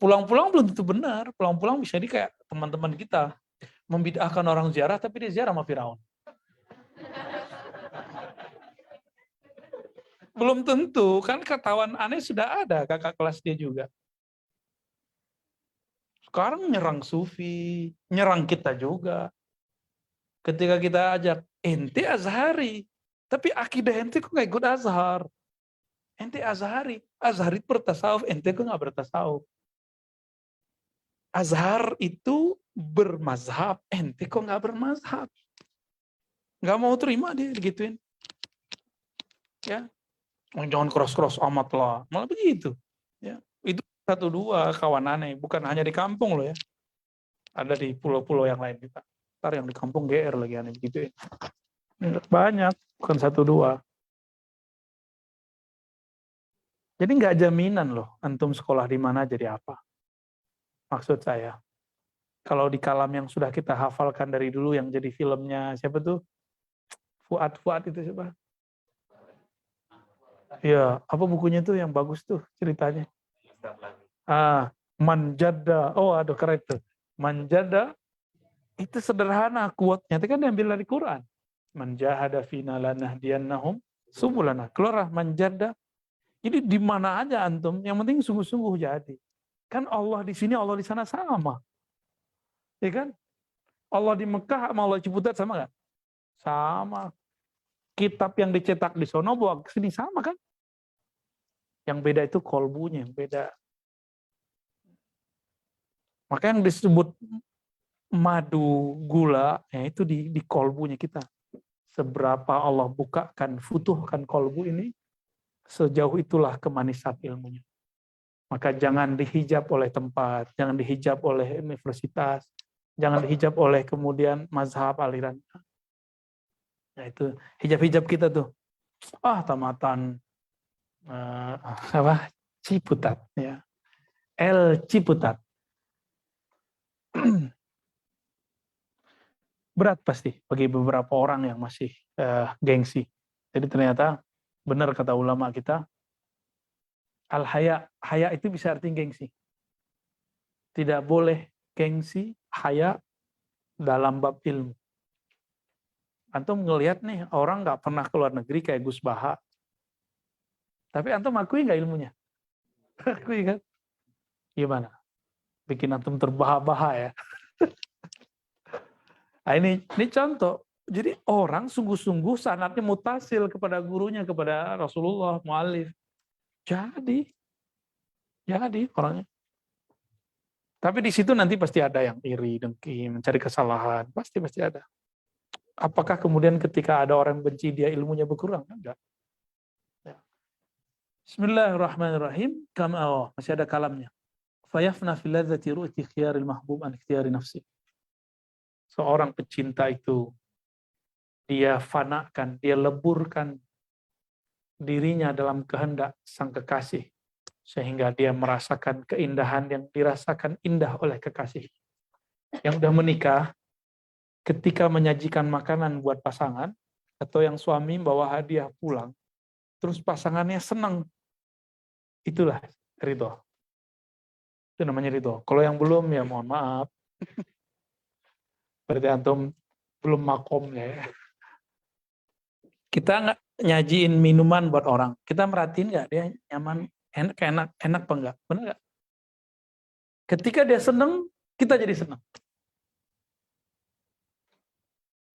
Pulang-pulang belum tentu benar. Pulang-pulang bisa di kayak teman-teman kita. Membid'ahkan orang ziarah, tapi dia ziarah sama Firaun. Belum tentu, kan ketahuan aneh sudah ada, kakak kelas dia juga. Sekarang nyerang sufi, nyerang kita juga. Ketika kita ajak, ente Azhari, tapi akidah ente kok gak ikut Azhar? Ente Azhari, Azhari bertasawuf, ente kok gak bertasawuf? Azhar itu bermazhab, ente kok gak bermazhab? Gak mau terima dia gituin. Ya, jangan keras-keras amat lah, malah begitu. Ya, itu 1-2 kawan aneh, bukan hanya di kampung loh ya. Ada di pulau-pulau yang lain juga. Ntar yang di kampung GR lagi aneh begitu ya. Banyak, bukan 1-2. Jadi nggak jaminan loh, antum sekolah di mana jadi apa. Maksud saya, kalau di kalam yang sudah kita hafalkan dari dulu, yang jadi filmnya siapa tuh? Fuad itu siapa? Ya, apa bukunya tuh yang bagus tuh ceritanya? Manjada. Oh, aduh keren tuh. Manjada itu sederhana kuatnya, itu kan diambil dari Quran. Manjahada fina lanahdiyannahum subulana. Keluar manjada. Jadi di mana aja antum, yang penting sungguh-sungguh jadi. Kan Allah di sini, Allah di sana sama. Ya kan? Allah di Mekah sama Allah di Ciputat sama nggak? Sama. Kitab yang dicetak di sono bawa ke sini sama kan? Yang beda itu kolbunya, yang beda. Maka yang disebut madu, gula, ya itu di kolbunya kita. Seberapa Allah bukakan, futuhkan kolbu ini, sejauh itulah kemanisan ilmunya. Maka jangan dihijab oleh tempat, jangan dihijab oleh universitas, jangan dihijab oleh kemudian mazhab aliran. Nah itu hijab-hijab kita tuh. Tamatan Ciputat ya. El Ciputat. Berat pasti bagi beberapa orang yang masih gengsi. Jadi ternyata benar kata ulama kita, al-haya, haya itu bisa artinya gengsi. Tidak boleh gengsi, haya dalam bab ilmu. Antum ngelihat nih orang nggak pernah ke luar negeri kayak Gus Baha, tapi antum akui nggak ilmunya? Akui kan? Gimana? Bikin antum terbahak-bahak ya. Nah, ini contoh. Jadi orang sungguh-sungguh sanatnya mutasil kepada gurunya, kepada Rasulullah, mu'alif. Jadi orangnya. Tapi di situ nanti pasti ada yang iri, dengki, mencari kesalahan, pasti ada. Apakah kemudian ketika ada orang benci dia ilmunya berkurang? Enggak. Ya. Bismillahirrahmanirrahim. Masih ada kalamnya. Fayafna fil ladzati ru'ti khiyaril mahbub an ikhtiyari nafsi. Seorang pecinta itu dia fanakan, dia leburkan dirinya dalam kehendak sang kekasih sehingga dia merasakan keindahan yang dirasakan indah oleh kekasih. Yang sudah menikah ketika menyajikan makanan buat pasangan atau yang suami bawa hadiah pulang terus pasangannya senang, itulah ridho. Itu namanya ridho. Kalau yang belum ya mohon maaf. Berarti antum belum makomnya ya. Kita nggak nyajiin minuman buat orang. Kita merhatiin nggak dia nyaman, enak apa enggak? Benar nggak? Ketika dia seneng, kita jadi seneng.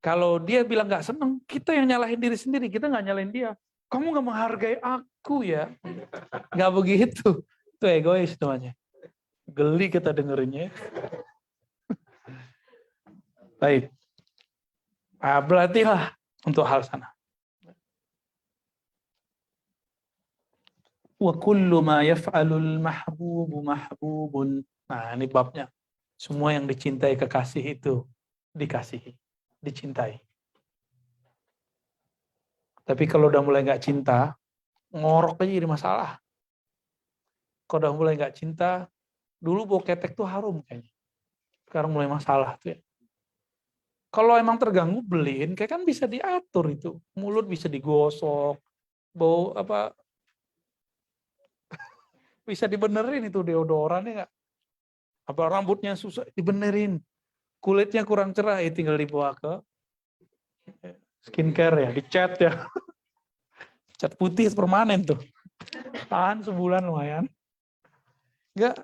Kalau dia bilang nggak seneng, kita yang nyalahin diri sendiri. Kita nggak nyalahin dia. Kamu nggak menghargai aku ya? Nggak begitu. Itu egois namanya. Geli kita dengerinnya. Baik. Nah, berartilah untuk hal sana. Wa kullu ma yaf'alul mahbubu mahbubun. Nah, ini babnya. Semua yang dicintai kekasih itu dikasihi, dicintai. Tapi kalau udah mulai nggak cinta, ngorok aja jadi masalah. Kalau udah mulai nggak cinta, dulu bau ketek tuh harum kayaknya. Sekarang mulai masalah tuh ya. Kalau emang terganggu beliin, kayak kan bisa diatur itu. Mulut bisa digosok, bau apa bisa dibenerin itu deodorannya nggak? Apa rambutnya susah dibenerin, kulitnya kurang cerah, tinggal dibawa ke skincare ya, dicat ya, cat putih permanen tuh, tahan sebulan lumayan. Nggak,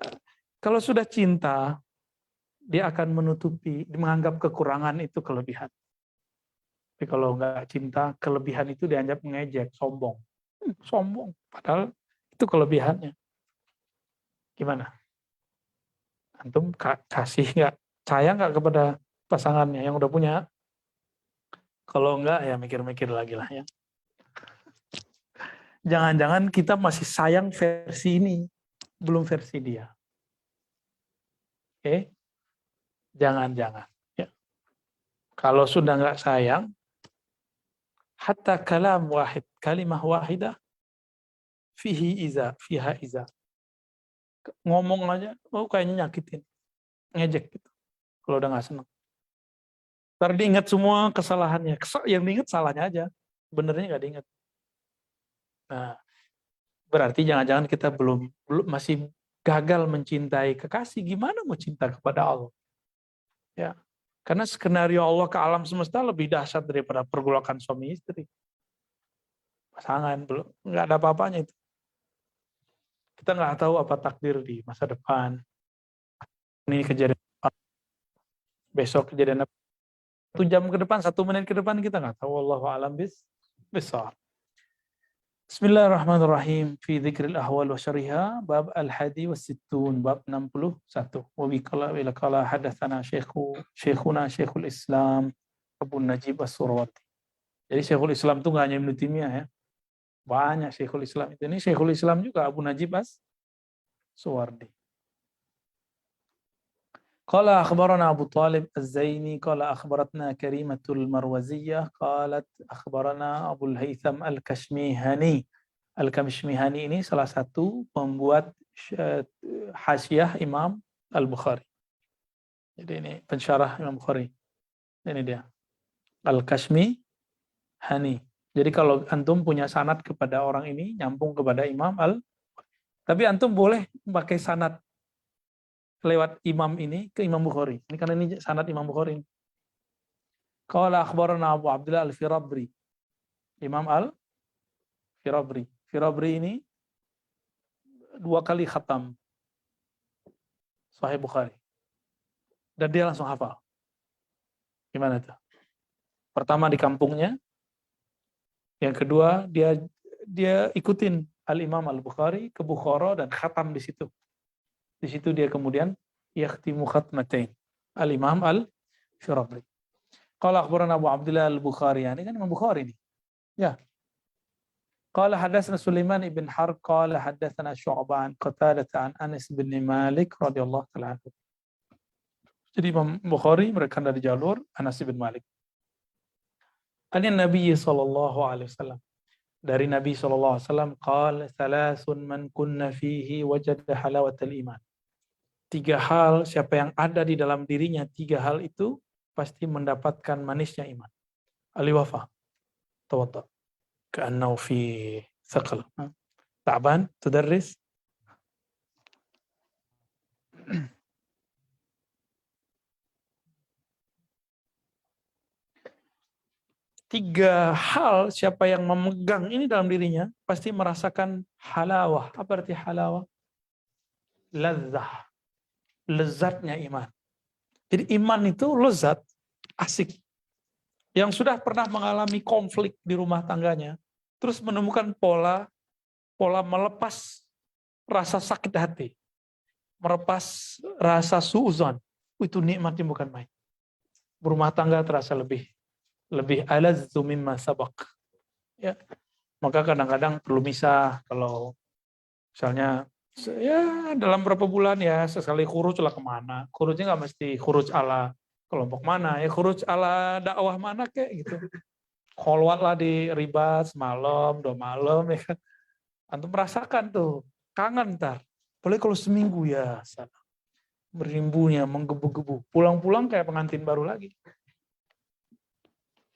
kalau sudah cinta, dia akan menutupi, menganggap kekurangan itu kelebihan. Tapi kalau nggak cinta, kelebihan itu dianggap mengejek, sombong. Sombong, padahal itu kelebihannya. Gimana? Antum kasih nggak, sayang nggak kepada pasangannya yang udah punya? Kalau enggak ya mikir-mikir lagi lah ya. Jangan-jangan kita masih sayang versi ini, belum versi dia. Oke? Jangan-jangan. Ya. Kalau sudah nggak sayang, hatta kalam wahid, kalimah wahidah, fiha iza. Ngomong aja, oh kayaknya nyakitin, ngejek gitu. Kalau udah nggak senang. Ntar diingat semua kesalahannya. Yang diingat salahnya aja, benernya nggak diingat. Nah, berarti jangan-jangan kita belum masih gagal mencintai kekasih. Gimana mau cinta kepada Allah? Ya, karena skenario Allah ke alam semesta lebih dahsyat daripada pergolakan suami istri. Pasangan belum, nggak ada apa-apanya itu. Kita nggak tahu apa takdir di masa depan. Ini kejadian besok, kejadian 1 jam ke depan, 1 menit ke depan kita nggak tahu. Wallahu a'lam bishawab. Bismillahirrahmanirrahim. Fi dzikril ahwal wa syariha bab al-hadi wa sittun, bab 61. Wa biqala hadatsana syekhuna Syekhul Islam Abu Najib As-Surawati. Jadi Syekhul Islam itu nggak hanya Ibnu Taimiyah ya. Banyak Syekhul Islam. Ini Syekhul Islam juga Abu Najib As-Suwardi. Qala akhbarana Abu Talib Az-Zaini qala akhbaratna Karimatul Marwaziyah qalat akhbarana Abul Haytham Al-Kashmihani. Al-Kashmihani ini salah satu pembuat hasyiah Imam Al-Bukhari. Jadi ini pensyarah Imam Bukhari. Ini dia. Al-Kashmihani. Jadi kalau antum punya sanad kepada orang ini nyambung kepada Imam tapi antum boleh pakai sanad lewat imam ini ke Imam Bukhari. Ini karena ini sanad Imam Bukhari. Qala akhbarana Abu Abdullah Al-Firabri. Imam Al-Firabri. Firabri ini 2 kali khatam Sahih Bukhari. Dan dia langsung hafal. Gimana tuh? Pertama di kampungnya. Yang kedua dia ikutin Al-Imam Al-Bukhari ke Bukhara dan khatam di situ. Di situ dia kemudian yakhtimu khatmatain. Al-Imam Al-Firabri. Qala akhbarana Abu Abdullah Al-Bukhari. Ini kan Imam Bukhari nih. Ya. Qala hadatsana Sulaiman ibn Harb qala hadatsana Syu'bah an Qatadah an Anas bin Malik radhiyallahu ta'ala anhu. Jadi Imam Bukhari mereka dari jalur Anas bin Malik. An Nabi sallallahu alaihi wasallam. Dari Nabi sallallahu alaihi wasallam qala thalathun man kunna fihi wajada halawatal iman. 3 hal siapa yang ada di dalam dirinya 3 hal itu pasti mendapatkan manisnya iman. Al-wafa. Tawadda. Ka'annahu fi thaqal. Ta'ban tudarris. Tiga hal siapa yang memegang ini dalam dirinya pasti merasakan halawah. Apa arti halawah? Lezah. Lezatnya iman. Jadi iman itu lezat, asik. Yang sudah pernah mengalami konflik di rumah tangganya, terus menemukan pola melepas rasa sakit hati, melepas rasa suuzon. Itu nikmatnya bukan main. Berumah tangga terasa lebih alazzu mimma sabaq. Ya. Maka kadang-kadang perlu misah kalau misalnya ya dalam berapa bulan ya sesekali khuruj lah kemana. Khurujnya nggak mesti khuruj ala kelompok mana ya, khuruj ala dakwah mana kayak gitu. Kholwat lah di ribat semalam 2 malam ya kan. Antum merasakan tuh kangen ntar. Boleh kalau seminggu ya sana. Berimbunya menggebu-gebu. Pulang-pulang kayak pengantin baru lagi.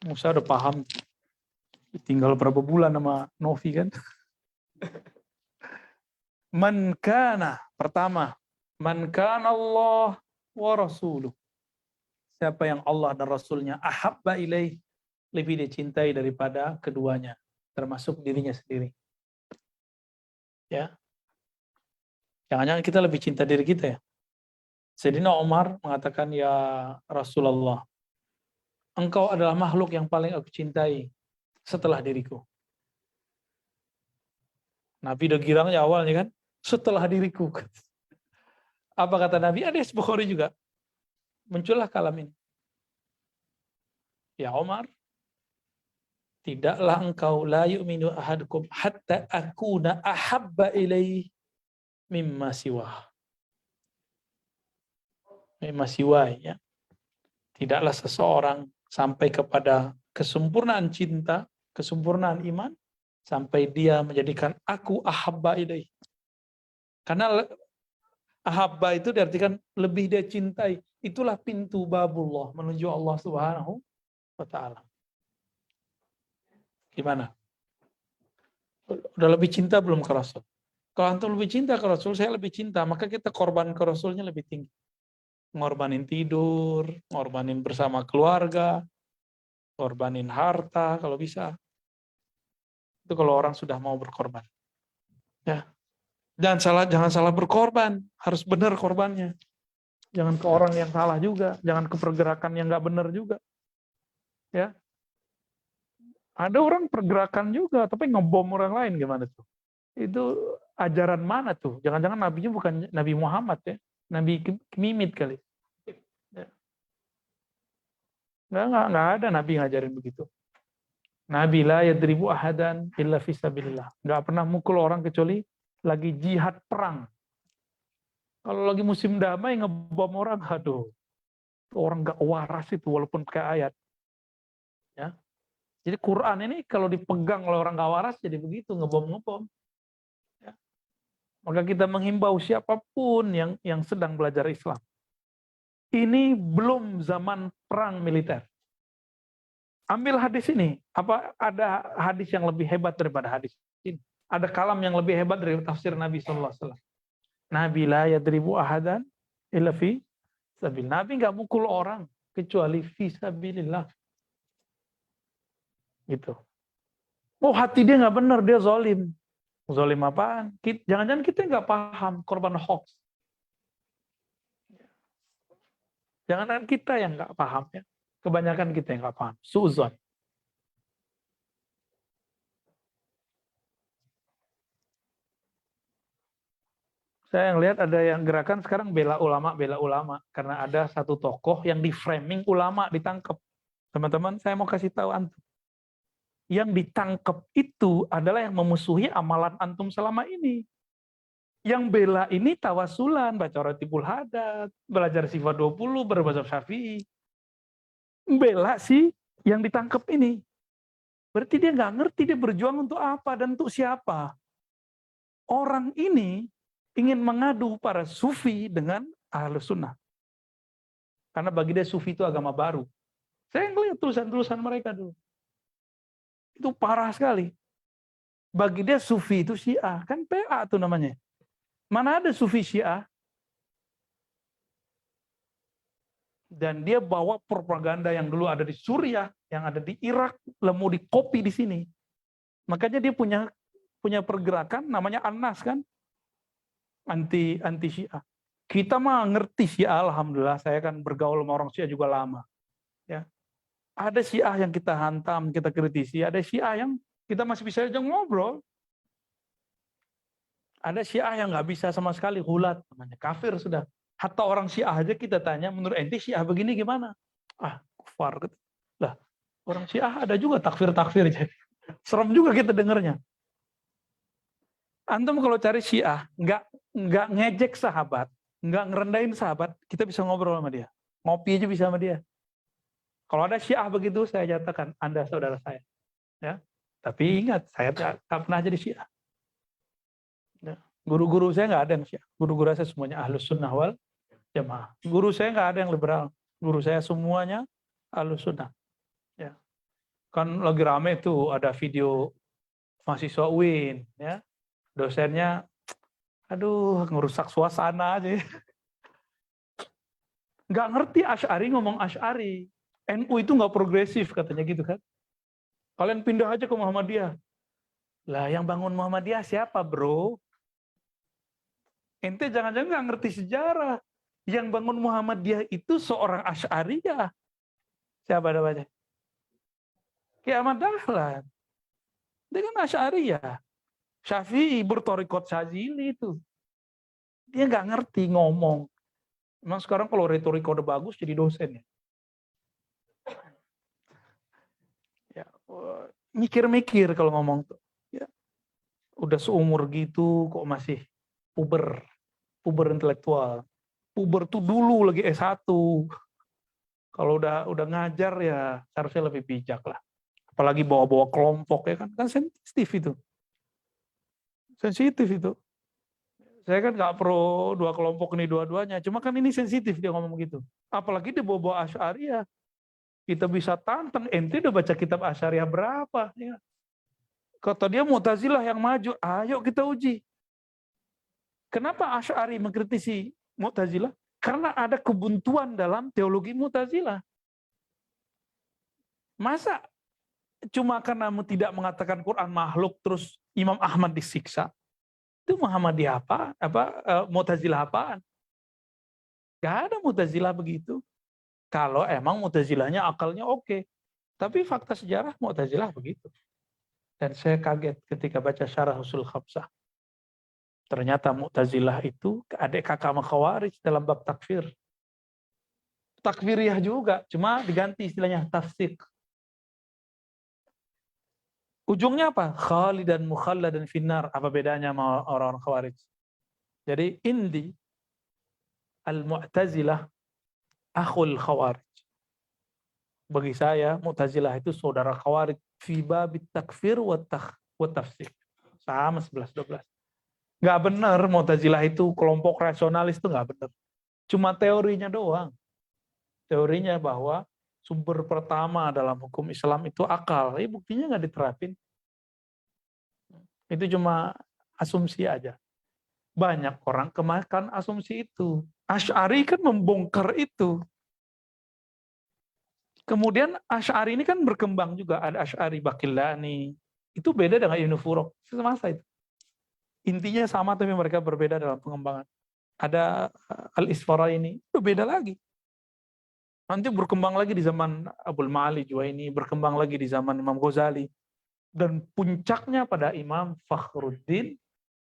Musa udah paham. Tinggal berapa bulan sama Novi kan. Man kana, pertama. Man kana Allah wa rasuluh. Siapa yang Allah dan Rasulnya ahabba ilaih. Lebih dicintai daripada keduanya. Termasuk dirinya sendiri. Ya. Jangan-jangan kita lebih cinta diri kita ya. Sayyidina Umar mengatakan, ya Rasulullah, engkau adalah makhluk yang paling aku cintai setelah diriku. Nabi udah girangnya awalnya kan, setelah diriku. Apa kata Nabi? Ada Bukhari juga. Muncullah kalam ini. Ya Umar, tidaklah engkau la yu'minu ahadukum hatta akuna ahabba ilaih mimma siwah. Mimma siwah ya. Tidaklah seseorang sampai kepada kesempurnaan cinta, kesempurnaan iman, sampai dia menjadikan aku ahabba ilaih. Karena ahabba itu diartikan lebih dia cintai. Itulah pintu babullah menuju Allah Subhanahu wa ta'ala. Gimana? Udah lebih cinta belum ke Rasul? Kalau antum lebih cinta ke Rasul, saya lebih cinta, maka kita korban ke Rasulnya lebih tinggi. Ngorbanin tidur, ngorbanin bersama keluarga, ngorbanin harta kalau bisa. Itu kalau orang sudah mau berkorban. Ya. Jangan salah berkorban, harus benar korbannya. Jangan ke orang yang salah juga, jangan ke pergerakan yang nggak benar juga. Ya. Ada orang pergerakan juga, tapi ngebom orang lain gimana tuh? Itu ajaran mana tuh? Jangan-jangan nabinya bukan Nabi Muhammad ya, Nabi Mimit kali. Ya. Nggak ada Nabi ngajarin begitu. Nabi la yadribu ahadan illa fisabilillah. Nggak pernah mukul orang kecuali lagi jihad perang. Kalau lagi musim damai ngebom orang, aduh. Orang nggak waras itu walaupun pakai ayat. Ya. Jadi Quran ini kalau dipegang oleh orang nggak waras jadi begitu, ngebom-ngebom. Ya. Maka kita menghimbau siapapun yang sedang belajar Islam. Ini belum zaman perang militer. Ambil hadis ini. Apa ada hadis yang lebih hebat daripada hadis ini? Ada kalam yang lebih hebat dari tafsir Nabi SAW. Nabi la yadribu ahadan illa fi sabil. Nabi nggak mukul orang kecuali fi sabilillah. Gitu. Oh hati dia nggak benar, dia zalim. Zalim apaan? Jangan-jangan kita nggak paham korban hoax. Jangan-jangan kita yang nggak paham ya. Kebanyakan kita yang nggak paham. Suuzon. Saya ngelihat ada yang gerakan sekarang bela ulama, karena ada satu tokoh yang di framing ulama ditangkap. Teman-teman, saya mau kasih tahu antum. Yang ditangkap itu adalah yang memusuhi amalan antum selama ini. Yang bela ini tawasulan, baca Ratibul Hadat, belajar sifat 20, berbahasa Syafi'i. Bela sih yang ditangkap ini. Berarti dia nggak ngerti dia berjuang untuk apa dan untuk siapa. Orang ini ingin mengadu para sufi dengan Ahlus Sunnah. Karena bagi dia sufi itu agama baru. Saya ngelihat tulisan-tulisan mereka dulu. Itu parah sekali. Bagi dia sufi itu Syiah. Kan PA tuh namanya. Mana ada sufi Syiah? Dan dia bawa propaganda yang dulu ada di Suriah, yang ada di Irak, lalu mau dikopi di sini. Makanya dia punya pergerakan namanya An-Nas kan? Anti Syiah. Kita mah ngerti Syiah, alhamdulillah. Saya kan bergaul sama orang Syiah juga lama. Ya. Ada Syiah yang kita hantam, kita kritisi. Ada Syiah yang kita masih bisa aja ngobrol. Ada Syiah yang nggak bisa sama sekali, hulat namanya, kafir sudah. Hatta orang Syiah aja kita tanya, menurut ente Syiah begini gimana? Ah, kufar. Lah, orang Syiah ada juga takfir-takfir. Serem juga kita dengarnya. Antum kalau cari Syiah, nggak ngejek sahabat, nggak ngerendahin sahabat, kita bisa ngobrol sama dia. Ngopi aja bisa sama dia. Kalau ada Syiah begitu, saya nyatakan, Anda saudara saya. Ya. Tapi ingat, saya nggak pernah jadi Syiah. Ya. Guru-guru saya nggak ada yang Syiah. Guru-guru saya semuanya Ahlus Sunnah wal Jamaah. Guru saya nggak ada yang liberal. Guru saya semuanya Ahlus Sunnah. Ya. Kan lagi rame tuh ada video mahasiswa UIN, ya. Dosennya, aduh, ngerusak suasana aja. Nggak ngerti Asy'ari ngomong Asy'ari. NU itu nggak progresif katanya gitu kan. Kalian pindah aja ke Muhammadiyah. Lah yang bangun Muhammadiyah siapa bro? Ente jangan-jangan nggak ngerti sejarah. Yang bangun Muhammadiyah itu seorang Asy'ariyah. Siapa namanya? Ki Ahmad Dahlan. Dia kan Asy'ariyah. Syafi'i bertorikot Syazili itu. Dia nggak ngerti ngomong. Emang sekarang kalau retorika udah bagus jadi dosen ya. Ya, mikir-mikir kalau ngomong tuh. Ya. Udah seumur gitu kok masih puber intelektual. Puber tuh dulu lagi S1. Kalau udah ngajar ya harusnya lebih bijak lah. Apalagi bawa-bawa kelompok ya kan sensitif itu. Sensitif itu. Saya kan nggak pro dua kelompok ini dua-duanya. Cuma kan ini sensitif dia ngomong gitu. Apalagi dia bawa-bawa Asy'ariyah. Kita bisa tantang, ente udah baca kitab Asy'ariyah berapa? Ya. Kata dia Mu'tazilah yang maju, ayo kita uji. Kenapa Asy'ari mengkritisi Mu'tazilah? Karena ada kebuntuan dalam teologi Mu'tazilah. Masa cuma karena tidak mengatakan Quran makhluk terus Imam Ahmad disiksa? Itu Muhammadiyah Mu'tazilah apaan? Gak ada Mu'tazilah begitu. Kalau emang Mu'tazilahnya akalnya oke. Tapi fakta sejarah Mu'tazilah begitu. Dan saya kaget ketika baca Syarah Ushul Khamsah. Ternyata Mu'tazilah itu adik kakak Khawarij dalam bab takfir. Takfiriyah juga, cuma diganti istilahnya tafsik. Ujungnya apa? Khalidan mukhalladan finnar. Apa bedanya sama orang-orang Khawarij? Jadi indi al-Mu'tazilah akhul Khawarij. Bagi saya Mu'tazilah itu saudara Khawarij fi babit takfir wa tafsik. Sama 11-12. Nggak benar Mu'tazilah itu kelompok rasionalis itu nggak benar. Cuma teorinya doang. Teorinya bahwa sumber pertama dalam hukum Islam itu akal. Buktinya nggak diterapin. Itu cuma asumsi aja. Banyak orang kemakan asumsi itu. Asy'ari kan membongkar itu. Kemudian Asy'ari ini kan berkembang juga. Ada Asy'ari Baqillani. Itu beda dengan Ibnu Furuk. Semasa itu. Intinya sama tapi mereka berbeda dalam pengembangan. Ada Al-Isfaraini. Itu beda lagi. Nanti berkembang lagi di zaman Abul Ma'ali Juwaini, berkembang lagi di zaman Imam Ghazali. Dan puncaknya pada Imam Fakhruddin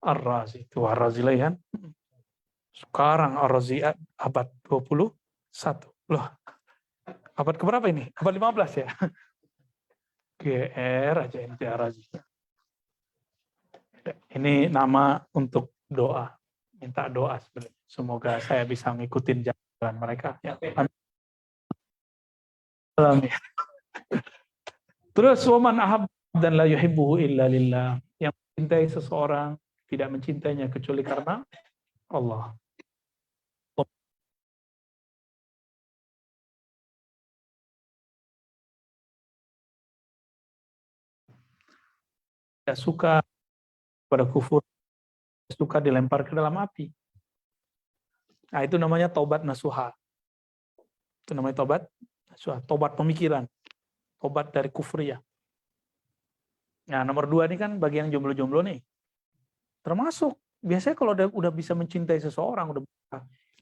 Ar-Razi. Itu Ar-Razi lah kan. Sekarang Ar-Razi'at abad 21. Loh, abad keberapa ini? Abad 15 ya? GR aja ente Ar-Razi. Ini nama untuk doa. Minta doa sebenarnya. Semoga saya bisa ngikutin jalan mereka. Ya. Amin. Terus waman ahab dan la yuhibbuhu illa lillah. Yang mencintai seseorang tidak mencintainya kecuali karena Allah. Tidak suka pada kufur, suka dilempar ke dalam api. Nah, itu namanya taubat nasuha. Itu namanya taubat nasuha, taubat pemikiran, taubat dari kufriyah. Nah, nomor 2 ini kan bagi yang jomblo-jomblo nih. Termasuk biasanya kalau udah bisa mencintai seseorang,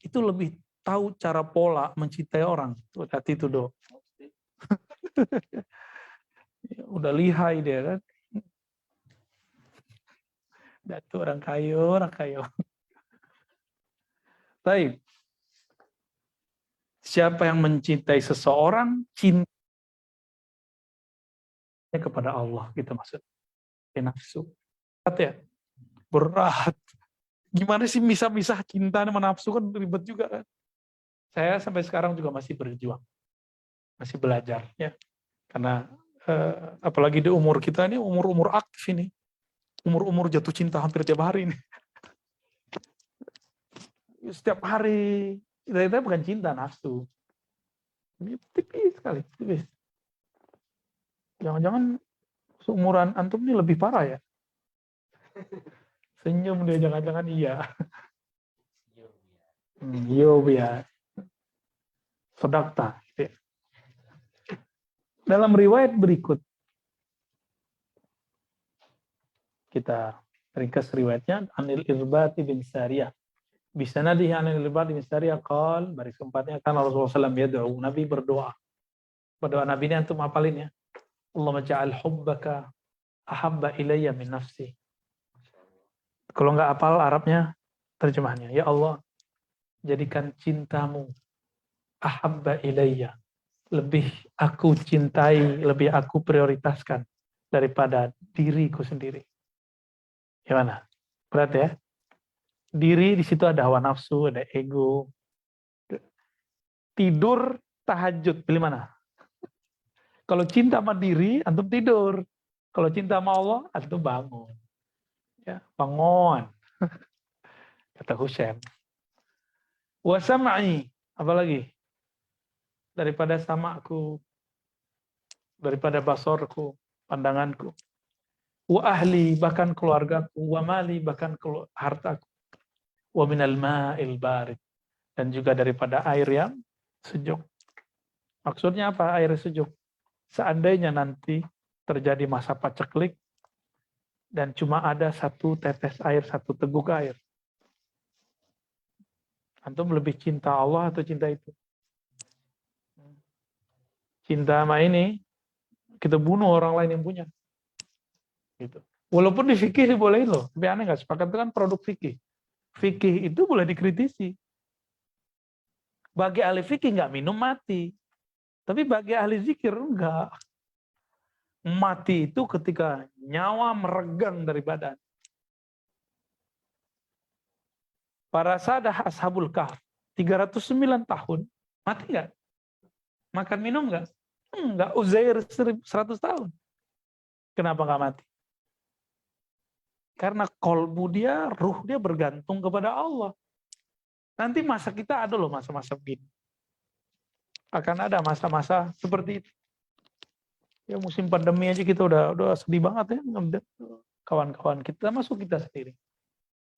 itu lebih tahu cara pola mencintai orang. Hati itu dong. Udah lihai dia kan. Itu orang kayu. Baik. Siapa yang mencintai seseorang, cintanya kepada Allah, gitu maksudnya. Nafsu. Berat ya? Berat. Gimana sih misah-misah cinta sama nafsu, kan ribet juga kan. Saya sampai sekarang juga masih berjuang. Masih belajar ya. Karena apalagi di umur kita ini, umur-umur aktif ini. Umur-umur jatuh cinta hampir tiap hari ini. Setiap hari. Kita bukan cinta, nafsu. Tipis sekali, tipis. Jangan-jangan seumuran antum ini lebih parah ya? Senyum dia, jangan-jangan iya. Yo ya. Sodakta. Dalam riwayat berikut, kita ringkas riwayatnya, Anil Irbati bin Sariyah. Bisanadihi Anil Irbati bin Sariyah, qal, baris keempatnya, kan Rasulullah SAW yad'u, Nabi berdoa. Berdoa Nabi ini antum hafalin ya. Allahumma ja'al hubbaka ahabba ilayya min nafsi. Kalau nggak hafal Arabnya, terjemahnya, ya Allah, jadikan cintamu ahabba ilayya, lebih aku cintai, lebih aku prioritaskan daripada diriku sendiri. Gimana? Berat ya? Diri di situ ada hawa nafsu, ada ego. Tidur, tahajud, pilih mana? Kalau cinta sama diri, antum tidur. Kalau cinta sama Allah, antum bangun. Ya, bangun. Kata Husain. Wa sam'i, apalagi? Daripada samaku, daripada basorku, pandanganku. Wa ahli, bahkan keluargaku. Wa mali, bahkan hartaku. Wa minal ma'il barid. Dan juga daripada air yang sejuk. Maksudnya apa air sejuk? Seandainya nanti terjadi masa paceklik dan cuma ada satu tetes air, satu teguk air. Antum lebih cinta Allah atau cinta itu? Cinta sama ini, kita bunuh orang lain yang punya. Gitu. Walaupun di fikih dibolehin loh. Tapi aneh nggak? Sepakat itu kan produk fikih. Fikih itu boleh dikritisi. Bagi ahli fikih nggak minum mati. Tapi bagi ahli zikir enggak. Mati itu ketika nyawa meregang dari badan. Para sahabat Ashabul Kahf 309 tahun mati nggak? Makan minum nggak? Enggak. Uzair 100 tahun. Kenapa nggak mati? Karena kolbu dia, ruh dia bergantung kepada Allah. Nanti masa kita ada loh masa-masa begini. Akan ada masa-masa seperti itu. Ya musim pandemi aja kita udah sedih banget ya. Kawan-kawan kita, masuk kita sendiri.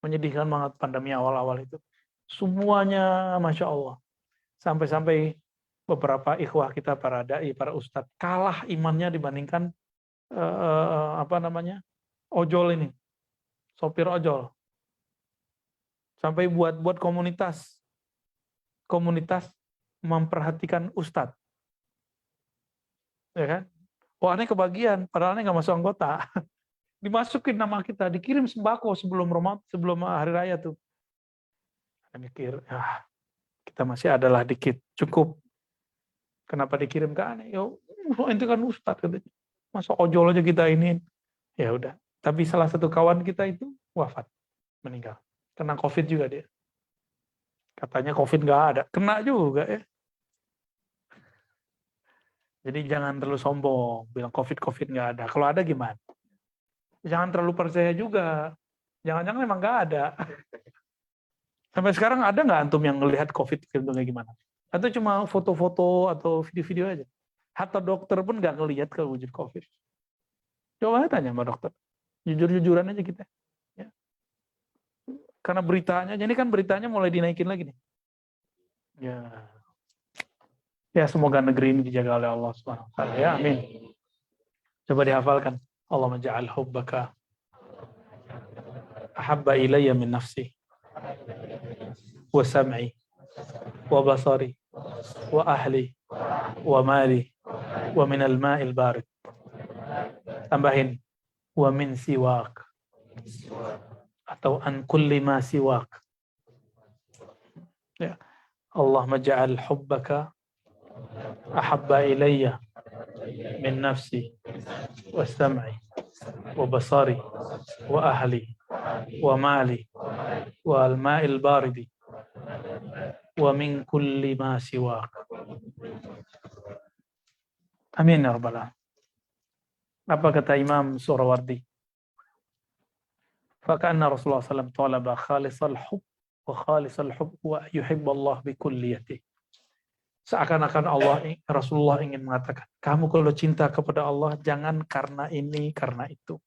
Menyedihkan banget pandemi awal-awal itu. Semuanya Masya Allah. Sampai-sampai beberapa ikhwah kita, para da'i, para ustadz, kalah imannya dibandingkan ojol ini. Sopir ojol. Sampai buat komunitas memperhatikan ustadz. Ya kan? Wah, ini kebagian, padahal ini nggak masuk anggota. Dimasukin nama kita, dikirim sembako sebelum hari raya tuh. Saya mikir, kita masih adalah dikit, cukup. Kenapa dikirim ke aneh? Ya, ente kan ustadz katanya. Masa ojol aja kita ini. Ya udah. Tapi salah satu kawan kita itu wafat, meninggal. Kena COVID juga dia. Katanya COVID nggak ada, kena juga ya. Jadi jangan terlalu sombong, bilang COVID nggak ada. Kalau ada gimana? Jangan terlalu percaya juga. Jangan-jangan memang nggak ada. Sampai sekarang ada nggak antum yang ngelihat COVID itu kayak gimana? Atau cuma foto-foto atau video-video aja? Hatta dokter pun nggak ngelihat kalau wujud COVID. Coba tanya sama dokter. Jujur-jujuran aja kita. Ya. Karena beritanya, ini kan beritanya mulai dinaikin lagi nih. Ya semoga negeri ini dijaga oleh Allah Subhanahu wa taala. Ya, amin. Coba dihafalkan. Allahumma ja'al hubbaka ahabba ilayya min nafsi wa sam'i wa basari wa ahli wa mali wa min al-ma'il barid. Tambahin wa min siwak atau an kulli ma siwak. Ya. Allahumma ja'al hubbaka ahabba ilayya min nafsi wa sam'i wa basari wa ahli wa mali wa al-ma'il baridi wa min kulli ma siwak. Amin ya rabbal alamin. Apa kata Imam Surawardi? Faka'anna Rasulullah SAW talaba khalisal hub wa khalisal hub wa yuhibballah bi kulliyati. Seakan-akan Rasulullah ingin mengatakan, kamu kalau cinta kepada Allah jangan karena ini, karena itu.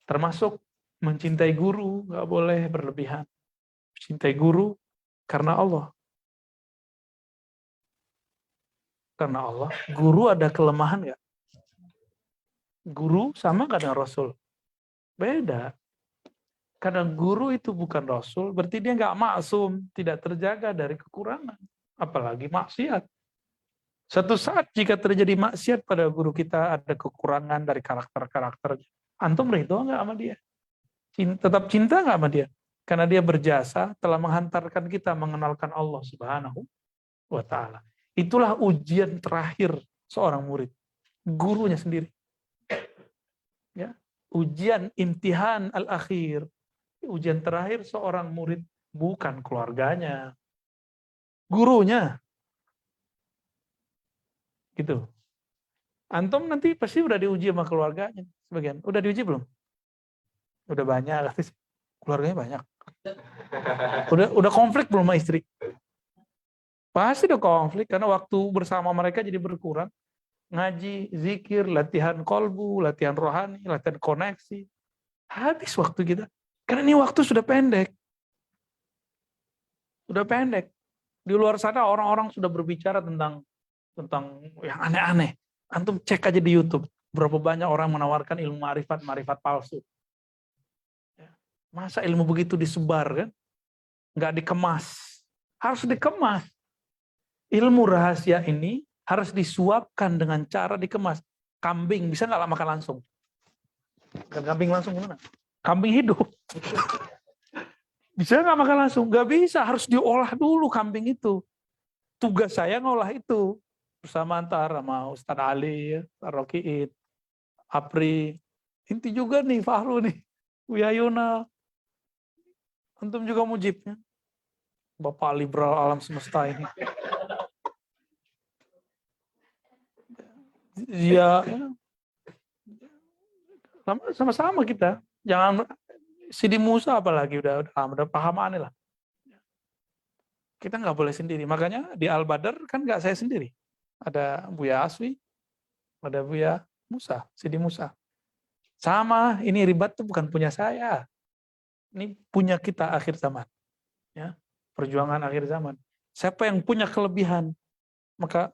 Termasuk mencintai guru, nggak boleh berlebihan. Mencintai guru karena Allah. Karena Allah. Guru ada kelemahan nggak? Guru sama nggak dengan Rasul? Beda. Karena guru itu bukan Rasul, berarti dia nggak maksum, tidak terjaga dari kekurangan. Apalagi maksiat. Suatu saat jika terjadi maksiat pada guru kita, ada kekurangan dari karakter-karakternya. Antum ridho nggak sama dia? Tetap cinta nggak sama dia? Karena dia berjasa, telah menghantarkan kita mengenalkan Allah Subhanahu wa Ta'ala. Itulah ujian terakhir seorang murid. Gurunya sendiri. Ya. Ujian imtihan al-akhir. Ujian terakhir seorang murid bukan keluarganya, gurunya. Gitu. Antum nanti pasti udah diuji sama keluarganya sebagian. Udah diuji belum? Udah banyak, keluarganya banyak. Udah konflik belum sama istri? Pasti udah konflik karena waktu bersama mereka jadi berkurang. Ngaji, zikir, latihan kolbu, latihan rohani, latihan koneksi. Habis waktu kita. Karena ini waktu sudah pendek. Sudah pendek. Di luar sana orang-orang sudah berbicara tentang yang aneh-aneh. Antum cek aja di YouTube. Berapa banyak orang menawarkan ilmu marifat palsu. Masa ilmu begitu disebar kan? Nggak dikemas. Harus dikemas. Ilmu rahasia ini harus disuapkan dengan cara dikemas. Kambing bisa nggak makan langsung? Kan kambing langsung gimana? Kambing hidup. Bisa nggak makan langsung? Nggak bisa, harus diolah dulu kambing itu. Tugas saya ngolah itu. Bersama antara sama Ustadz Ali, Ustadz Rokiit, Apri. Inti juga nih, Fahru nih. Buya Yuna. Antum juga mujibnya. Bapak liberal alam semesta ini. Ya, sama-sama kita. Jangan Sidi Musa apalagi udah paham aneh lah. Kita nggak boleh sendiri. Makanya di Al-Badr kan nggak saya sendiri. Ada Buya Aswi, ada Buya Musa, Sidi Musa. Sama, ini ribat itu bukan punya saya. Ini punya kita akhir zaman. Ya, perjuangan akhir zaman. Siapa yang punya kelebihan, maka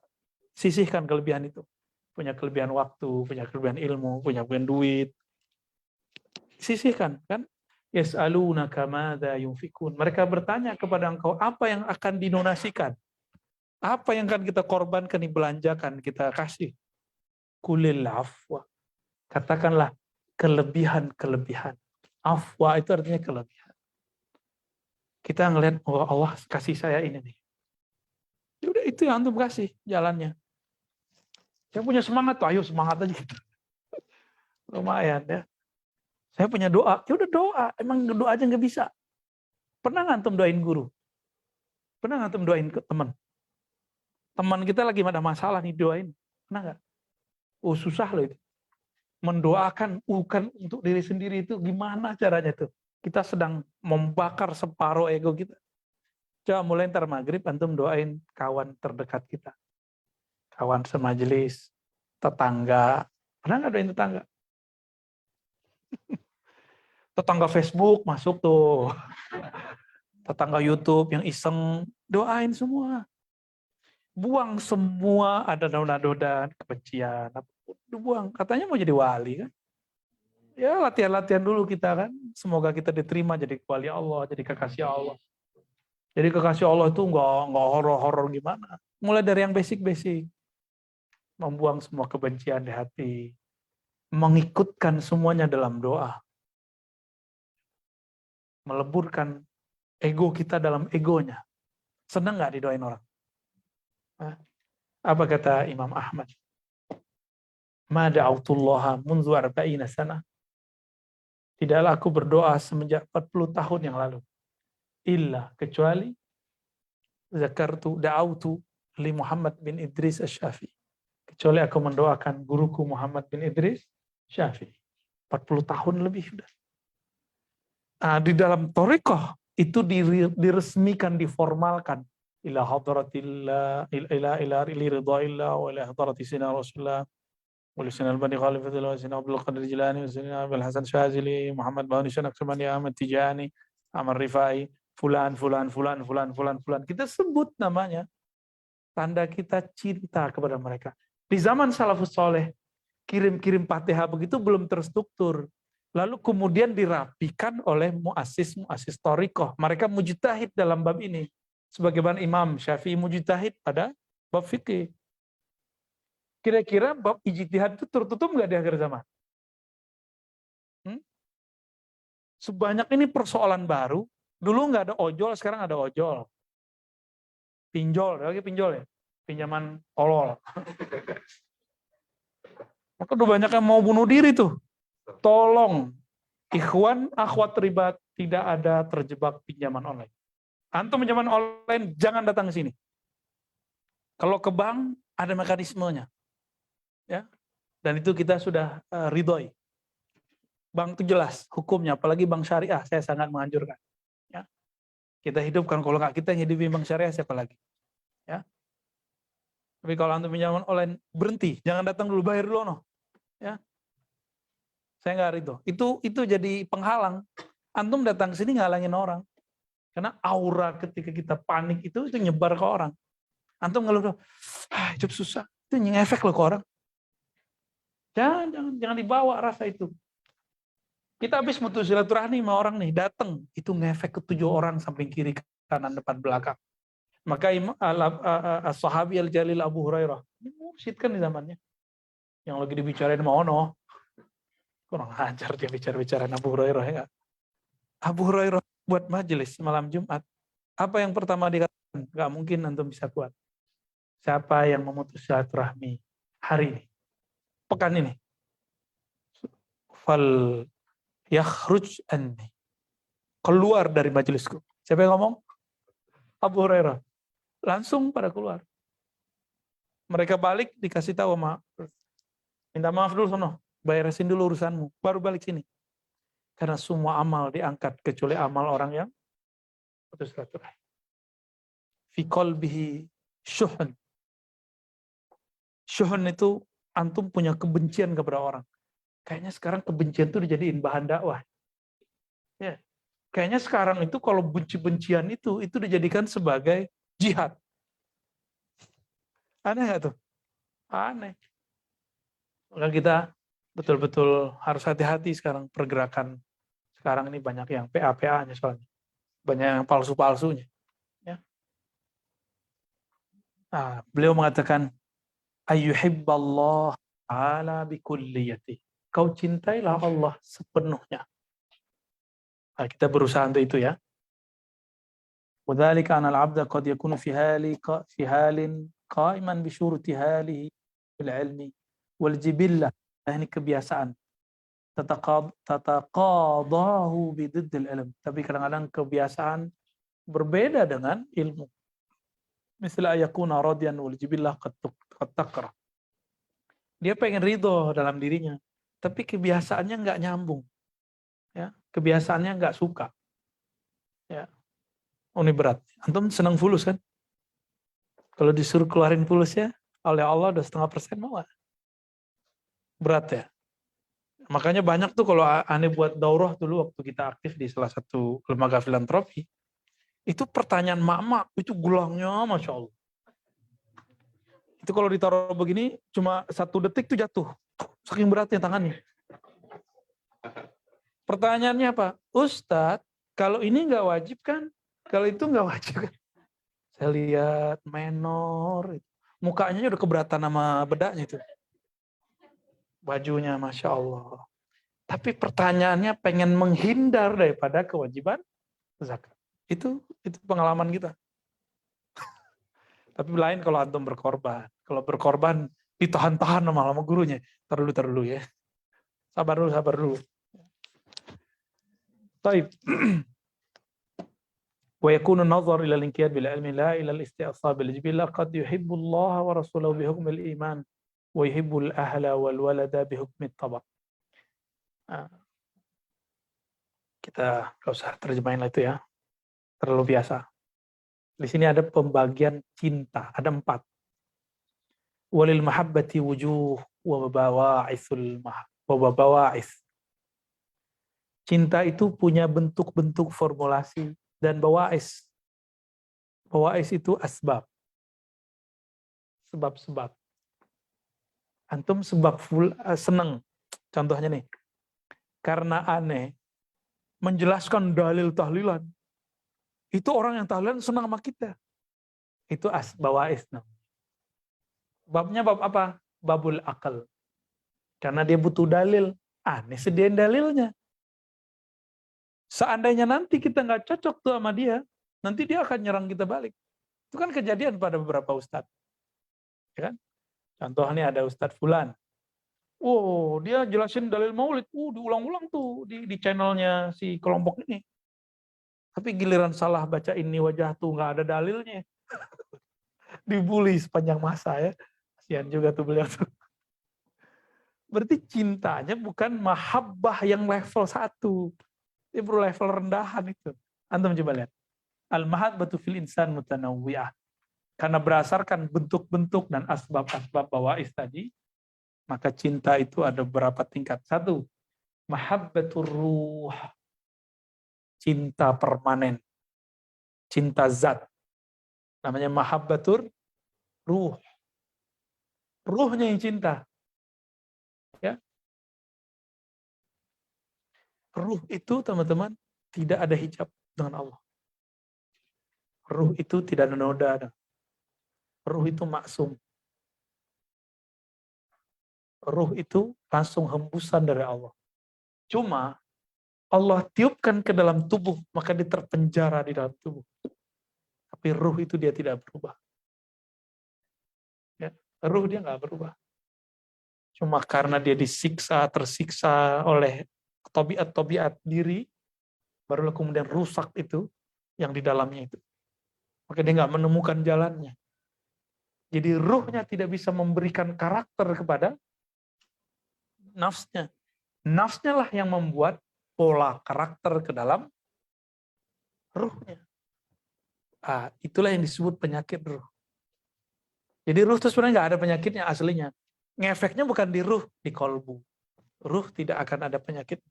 sisihkan kelebihan itu. Punya kelebihan waktu, punya kelebihan ilmu, punya kelebihan duit. Sisihkan, kan? Yas'alunaka madza yunfikun. Mereka bertanya kepada engkau, apa yang akan dinonasikan? Apa yang akan kita korbankan, dibelanjakan, kita kasih? Kulil afwa. Katakanlah kelebihan-kelebihan. Afwa itu artinya kelebihan. Kita ngelihat, oh Allah kasih saya ini nih. Ya udah itu yang antum kasih jalannya. Saya punya semangat tuh, ayo semangat aja gitu. Lumayan ya. Saya punya doa, ya udah doa. Emang doa aja nggak bisa. Pernah nggak antum doain guru? Pernah nggak antum doain ke teman? Teman kita lagi ada masalah nih, doain. Pernah nggak? Oh susah loh itu. Mendoakan bukan untuk diri sendiri itu gimana caranya tuh? Kita sedang membakar separuh ego kita. Coba mulai ntar maghrib antum doain kawan terdekat kita. Kawan semajelis, tetangga. Pernah nggak doain tetangga? Tetangga Facebook masuk tuh. Tetangga YouTube yang iseng, doain semua. Buang semua ada noda-noda, kebencian, buang. Katanya mau jadi wali kan. Ya latihan-latihan dulu kita kan. Semoga kita diterima jadi wali Allah, jadi kekasih Allah. Jadi kekasih Allah itu nggak horor-horor gimana. Mulai dari yang basic-basic. Membuang semua kebencian di hati. Mengikutkan semuanya dalam doa. Meleburkan ego kita dalam egonya. Senang nggak didoain orang? Apa kata Imam Ahmad? Ma da'autullaha munzu arba'ina sana. Tidaklah aku berdoa semenjak 40 tahun yang lalu. Illa kecuali zakartu da'autu li Muhammad bin Idris Asy-Syafi'i. Kecuali aku mendoakan guruku Muhammad bin Idris Syafi'i. 40 tahun lebih sudah. Di dalam thariqah itu diresmikan, diformalkan. Ila hadratillah, ila ridhaillah, wa ila hadrati sina Rasulullah, wa lisana al-bani khalifatillah, wa sina Abdul Qadir Jilani, wa sina Abdul Hasan Syazili, Muhammad Bani Syanaksabani, Ahmad Tijani, Amar Rifai, fulan. Kita sebut namanya. Tanda kita cinta kepada mereka. Di zaman salafus soleh, kirim-kirim Fatihah begitu belum terstruktur. Lalu kemudian dirapikan oleh muassis thariqah. Mereka mujtahid dalam bab ini. Sebagaimana Imam Syafi'i mujtahid pada bab fikih. Kira-kira bab ijtihad itu tertutup nggak di akhir zaman? Sebanyak ini persoalan baru. Dulu nggak ada ojol, sekarang ada ojol. Pinjol, lagi pinjol ya? Pinjaman tolol. Maka udah banyak yang mau bunuh diri tuh. Tolong, ikhwan, akhwat ribat, tidak ada terjebak pinjaman online. Antum pinjaman online, jangan datang ke sini. Kalau ke bank, ada mekanismenya. Ya, dan itu kita sudah ridhoi. Bank itu jelas hukumnya, apalagi bank syariah, saya sangat menganjurkan. Ya, kita hidupkan, kalau nggak kita hidupi bank syariah, siapa lagi? Ya. Tapi kalau antum pinjaman online, berhenti, jangan datang dulu, bayar dulu, no. Ya. Saya nggak ridho. Itu jadi penghalang. Antum datang ke sini ngalangin orang. Karena aura ketika kita panik itu nyebar ke orang. Antum ngeluh, hidup susah. Itu ngefek loh ke orang. Jangan dibawa rasa itu. Kita habis mutus silaturahmi sama orang nih, datang. Itu ngefek ke 7 orang samping kiri, kanan, depan, belakang. Maka as-sahabi al-jalil Abu Hurairah. Ini mursyid kan di zamannya. Yang lagi dibicarain sama Ono. Kurang ajar dia bicara-bicara Abu Hurairah ya. Abu Hurairah buat majelis malam Jumat. Apa yang pertama dikatakan? Gak mungkin antum bisa kuat. Siapa yang memutus silaturahmi hari ini? Pekan ini. Fal yakhruj anni. Keluar dari majelisku. Siapa yang ngomong? Abu Hurairah. Langsung pada keluar. Mereka balik dikasih tahu sama minta maaf dulu sono. Bayarin dulu urusanmu, baru balik sini. Karena semua amal diangkat, kecuali amal orang yang putus silaturahmi. Fi qalbihi syuhun. Syuhun itu antum punya kebencian kepada orang. Kayaknya sekarang kebencian itu dijadiin bahan dakwah. Ya. Kayaknya sekarang itu kalau benci-bencian itu dijadikan sebagai jihad. Aneh nggak tuh? Aneh. Maka kita betul-betul harus hati-hati sekarang pergerakan. Sekarang ini banyak yang PA-PA-nya soalnya. Banyak yang palsu-palsunya. Ya. Nah, beliau mengatakan, ayyuhibballah ala bikulliyati. Kau cintailah Allah sepenuhnya. Nah, kita berusaha untuk itu ya. وذلك أن العبد قد يكون في حال قائما بشروط حاله في العلم والجبلة. Ini kebiasaan. Tataqadahu bididdil ilm. Tapi kadang-kadang kebiasaan berbeda dengan ilmu. Misal ayakuna radiyan wal jibillah qad takrah. Dia pengen ridho dalam dirinya, tapi kebiasaannya nggak nyambung. Ya, kebiasaannya nggak suka. Ya. Oh, ini berat. Antum senang fulus kan? Kalau disuruh keluarin fulusnya oleh Allah udah 0,5% mau gak? Berat ya. Makanya banyak tuh kalau aneh buat daurah dulu waktu kita aktif di salah satu lembaga filantropi, itu pertanyaan mak-mak itu gulangnya Masya Allah. Itu kalau ditaruh begini cuma 1 detik tuh jatuh. Saking beratnya tangannya. Pertanyaannya apa? Ustadz, kalau ini nggak wajib kan? Kalau itu nggak wajib kan? Saya lihat menor, mukanya udah keberatan sama bedaknya itu. Bajunya Masya Allah. Tapi pertanyaannya pengen menghindar daripada kewajiban zakat. Itu pengalaman kita. Tapi lain kalau antum berkorban. Kalau berkorban ditahan-tahan sama gurunya. Tar dulu ya. Sabar dulu. Baik. ويكون النظر إلى الانقياد بالعلم لا إلى الاستئصال بالجبلة قد يحب الله ورسوله بحكم الإيمان ويحب الأهل والولد بحكم الطبع. Kita nggak usah terjemahin itu ya, terlalu biasa. Di sini ada pembagian cinta, ada 4. Walil mahabbati wujuh wa bawa'is. Cinta itu punya bentuk-bentuk formulasi dan bawa'is. Bawa'is itu asbab. Sebab-sebab. Antum sebab senang. Contohnya nih. Karena aneh menjelaskan dalil tahlilan. Itu orang yang tahlilan senang sama kita. Itu bawa'is. Babnya bab apa? Babul akal. Karena dia butuh dalil. Aneh sediain dalilnya. Seandainya nanti kita nggak cocok tuh sama dia, nanti dia akan nyerang kita balik. Itu kan kejadian pada beberapa ustadz. Ya kan? Contohnya ada Ustadz Fulan. Oh, dia jelasin dalil maulid. Diulang-ulang tuh di channelnya si kelompok ini. Tapi giliran salah baca ini wajah tuh nggak ada dalilnya. Dibully sepanjang masa ya. Kasihan juga tuh beliau tuh. Berarti cintanya bukan mahabbah yang level 1. Dia perlu level rendahan itu. Antum coba lihat. Al-mahabbatu fil insan mutanawwi'ah. Karena berdasarkan bentuk-bentuk dan asbab-asbab bawa'is tadi, maka cinta itu ada beberapa tingkat. 1, mahabbatur ruh. Cinta permanen. Cinta zat. Namanya mahabbatur ruh. Ruhnya yang cinta. Ya. Ruh itu teman-teman tidak ada hijab dengan Allah. Ruh itu tidak ada noda. Ruh itu maksum. Ruh itu langsung hembusan dari Allah. Cuma Allah tiupkan ke dalam tubuh, maka dia terpenjara di dalam tubuh. Tapi ruh itu dia tidak berubah. Ya, ruh dia nggak berubah. Cuma karena dia tersiksa oleh tobiat diri, barulah kemudian rusak itu yang di dalamnya itu. Maka dia nggak menemukan jalannya. Jadi ruhnya tidak bisa memberikan karakter kepada nafsnya. Nafsnya lah yang membuat pola karakter ke dalam ruhnya. Itulah yang disebut penyakit ruh. Jadi ruh itu sebenarnya nggak ada penyakitnya aslinya. Ngefeknya bukan di ruh, di kolbu. Ruh tidak akan ada penyakit.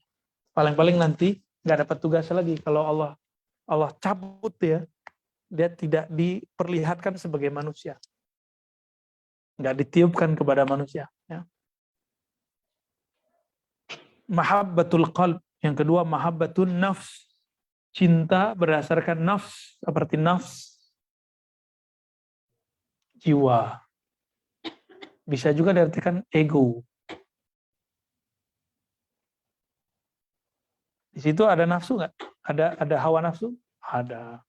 Paling-paling nanti nggak dapat tugas lagi kalau Allah cabut ya, dia tidak diperlihatkan sebagai manusia, nggak ditiupkan kepada manusia. Ya. Mahabbatul qalb. Yang kedua mahabbatul nafs. Cinta berdasarkan nafs, seperti nafs jiwa. Bisa juga diartikan ego. Di situ ada nafsu nggak? Ada hawa nafsu? Ada.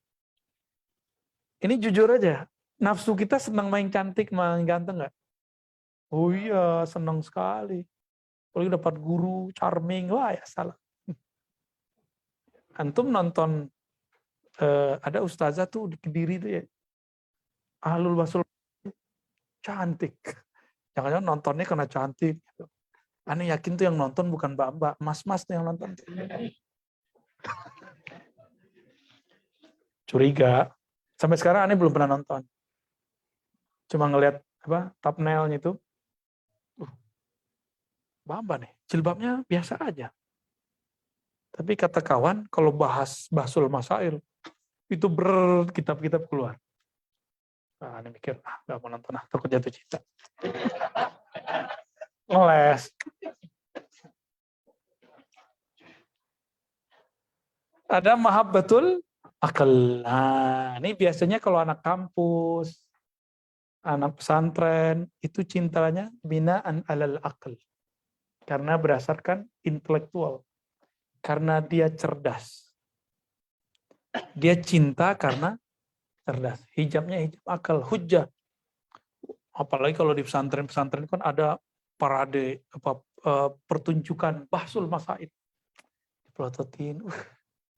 Ini jujur aja, nafsu kita senang main cantik, main ganteng nggak? Oh iya, senang sekali. Kalau dapat guru charming, wah ya salah. Antum nonton ada ustazah tuh di Kediri tuh ya, Ahlul Basul cantik. Jangan-jangan nontonnya karena cantik. Gitu. Aneh yakin tuh yang nonton bukan mbak-mbak, mas-mas tuh yang nonton. Curiga. Sampai sekarang aneh belum pernah nonton. Cuma ngelihat thumbnailnya itu. Mbak-mbak nih, jilbabnya biasa aja. Tapi kata kawan, kalau bahas Basul Masail, itu berkitab-kitab keluar. Nah, aneh mikir, nggak mau nonton, takut jatuh cinta. Ngeles. Ada mahabbatul akal. Nah, ini biasanya kalau anak kampus, anak pesantren, itu cintanya binaan alal akal. Karena berdasarkan intelektual. Karena dia cerdas. Dia cinta karena cerdas. Hijabnya hijab akal, hujjah. Apalagi kalau di pesantren-pesantren kan ada parade pertunjukan bahsul masaid. Pelototin,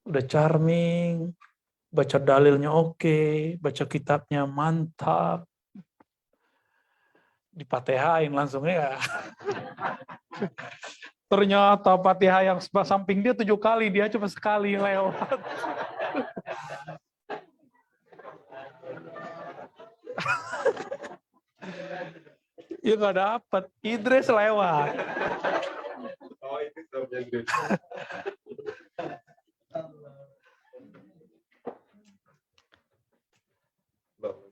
udah charming, baca dalilnya oke, baca kitabnya mantap, dipatehain langsung ya. Ternyata Fatihah yang samping dia 7 kali, dia cuma sekali lewat. Ya nggak dapat, Idris lewat. Oh, itu subjek.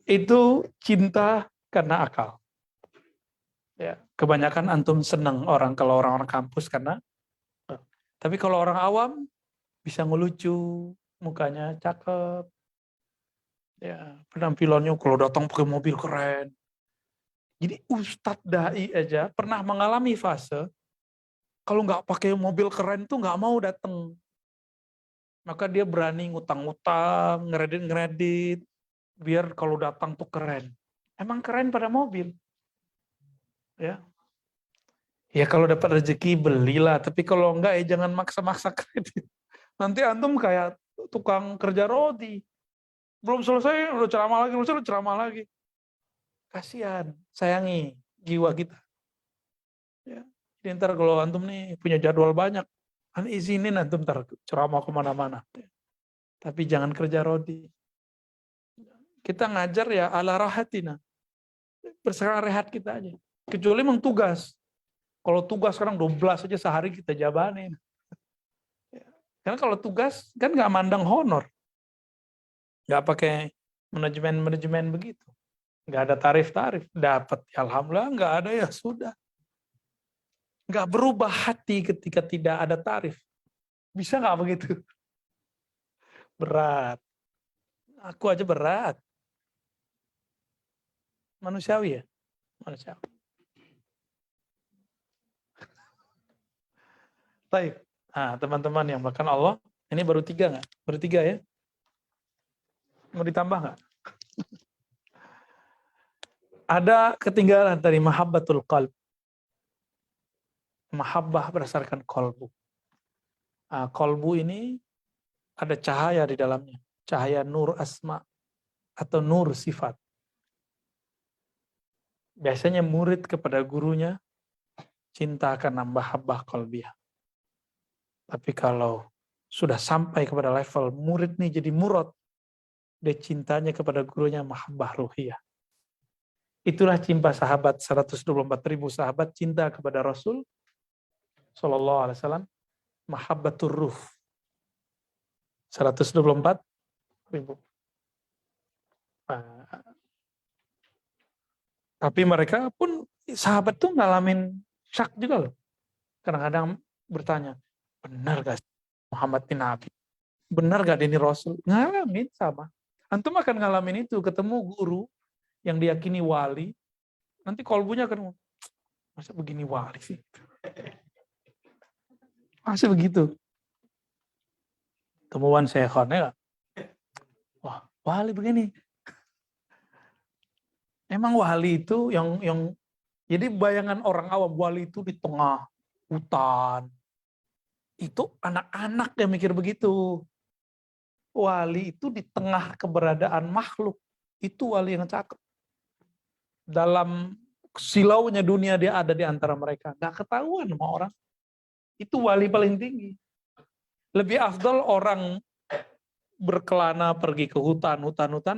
Itu cinta karena akal. Ya, kebanyakan antum senang orang kalau orang-orang kampus karena, tapi kalau orang awam bisa ngelucu, mukanya cakep, ya penampilannya kalau datang pakai mobil keren. Jadi Ustadz Dai aja pernah mengalami fase kalau nggak pakai mobil keren tuh nggak mau datang. Maka dia berani ngutang-ngutang, ngeredit-ngeredit, biar kalau datang tuh keren. Emang keren pada mobil. Ya, ya kalau dapat rezeki belilah, tapi kalau enggak ya jangan maksa-maksa kredit. Nanti antum kayak tukang kerja roti. Belum selesai udah ceramah lagi, belum selesai udah ceramah lagi. Kasihan, sayangi jiwa kita. Ya. Jadi ntar kalau antum nih punya jadwal banyak, kan izinin antum ntar ceramah kemana-mana. Tapi jangan kerja roti. Kita ngajar ya ala rahatina. Berserah rehat kita aja. Kecuali memang tugas. Kalau tugas sekarang 12 aja sehari kita jabanin. Karena kalau tugas kan nggak mandang honor. Nggak pakai manajemen begitu. Nggak ada tarif-tarif. Dapat, alhamdulillah. Nggak ada ya sudah. Nggak berubah hati ketika tidak ada tarif. Bisa nggak begitu? Berat. Aku aja berat. Manusiawi ya? Manusiawi. Baik. Nah, teman-teman yang makan Allah, ini baru 3 nggak? Baru 3 ya? Mau ditambah nggak? Ada ketinggalan dari mahabbatul qalb. Mahabbah berdasarkan kolbu. Nah, kolbu ini ada cahaya di dalamnya. Cahaya nur asma atau nur sifat. Biasanya murid kepada gurunya cinta karena mahabbah qalbiyah. Tapi kalau sudah sampai kepada level murid nih jadi murad, dia cintanya kepada gurunya mahabbah ruhiyah. Itulah cinta sahabat 124.000 sahabat cinta kepada Rasul Sallallahu Alaihi Wasallam, mahabbatur ruh 124.000. Tapi mereka pun sahabat tuh ngalamin syak juga loh. Kadang-kadang bertanya, benar gak Muhammad ini Nabi? Benar gak ini Rasul? Ngalamin sama. Antum akan ngalamin itu, ketemu guru yang diyakini wali, nanti kolbunya akan, masa begini wali sih? Masa begitu? Temuan syekhonnya, wah wali begini. Emang wali itu yang jadi bayangan orang awam wali itu di tengah hutan. Itu anak-anak yang mikir begitu. Wali itu di tengah keberadaan makhluk. Itu wali yang cakep. Dalam silaunya dunia dia ada di antara mereka. Gak ketahuan sama orang. Itu wali paling tinggi. Lebih afdal orang berkelana pergi ke hutan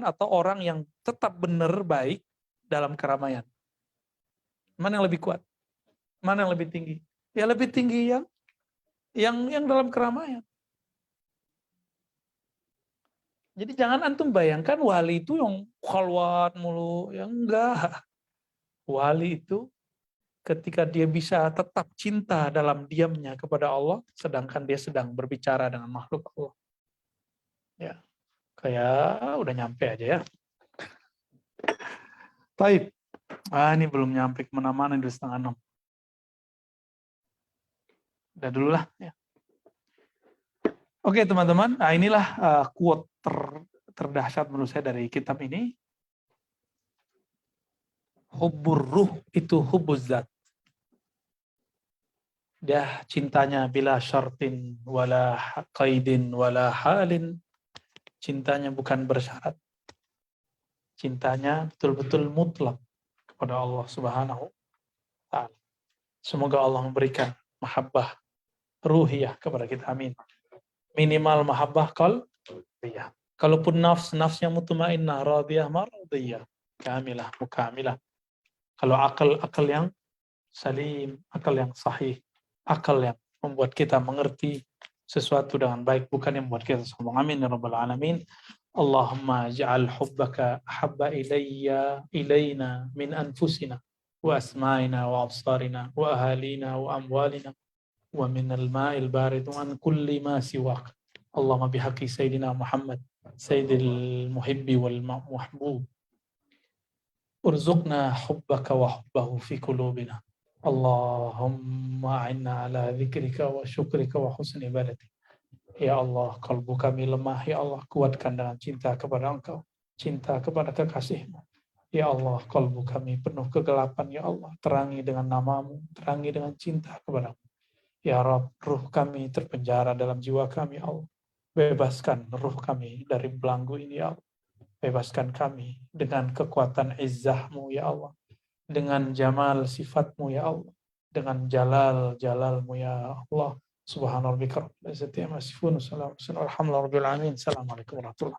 atau orang yang tetap benar baik dalam keramaian. Mana yang lebih kuat? Mana yang lebih tinggi? Ya lebih tinggi yang dalam keramaian. Jadi jangan antum bayangkan wali itu yang khalwat mulu, yang enggak. Wali itu ketika dia bisa tetap cinta dalam diamnya kepada Allah, sedangkan dia sedang berbicara dengan makhluk Allah. Ya, kayak udah nyampe aja ya. Taib. Ini belum nyampe kemana-mana, di 5:30. Udah dulu lah. Ya. Oke teman-teman, inilah quote terdahsyat menurut saya dari kitab ini. Hubbur ruh itu hubbuz zat. Dia cintanya bila syartin, wala qaidin, wala halin. Cintanya bukan bersyarat. Cintanya betul-betul mutlak kepada Allah Subhanahu wa ta'ala. Semoga Allah memberikan mahabbah ruhiyah kepada kita. Amin. Minimal mahabbah qalbiyah. Kalaupun nafsnya mutmainnah, radiyah, maradiyah, kamilah, mukamilah. Kalau akal yang salim, akal yang sahih, akal yang membuat kita mengerti sesuatu dengan baik, bukan yang membuat kita sombong. Amin ya rabbal alamin. Allahumma ja'al hubbaka ahabba ilayna min anfusina wa asma'ina wa absarina wa ahalina wa amwalina wa min al-ma'il barid wa an kulli ma siwak. Allahumma bihaqqi sayyidina Muhammad sayyidil muhibbi wal mahbub urzuqna hubbaka wa hubbahu fi qulubina. Allahumma a'inna ala dzikrika wa syukrika wa husni ibadatik. Ya Allah, kalbu kami lemah. Ya Allah, kuatkan dengan cinta kepada Engkau, cinta kepada kekasih-Mu. Ya Allah, kalbu kami penuh kegelapan. Ya Allah, terangi dengan nama-Mu, terangi dengan cinta kepada-Mu. Ya Rabb, ruh kami terpenjara dalam jiwa kami. Ya Allah, bebaskan ruh kami dari belenggu ini. Ya Allah, bebaskan kami dengan kekuatan izzah-Mu. Ya Allah, dengan jamal sifat-Mu. Ya Allah, dengan jalal-Mu. Ya Allah. Subhana rabbika rabbil izzati amma yasifun. Assalamualaikum warahmatullahi wabarakatuh.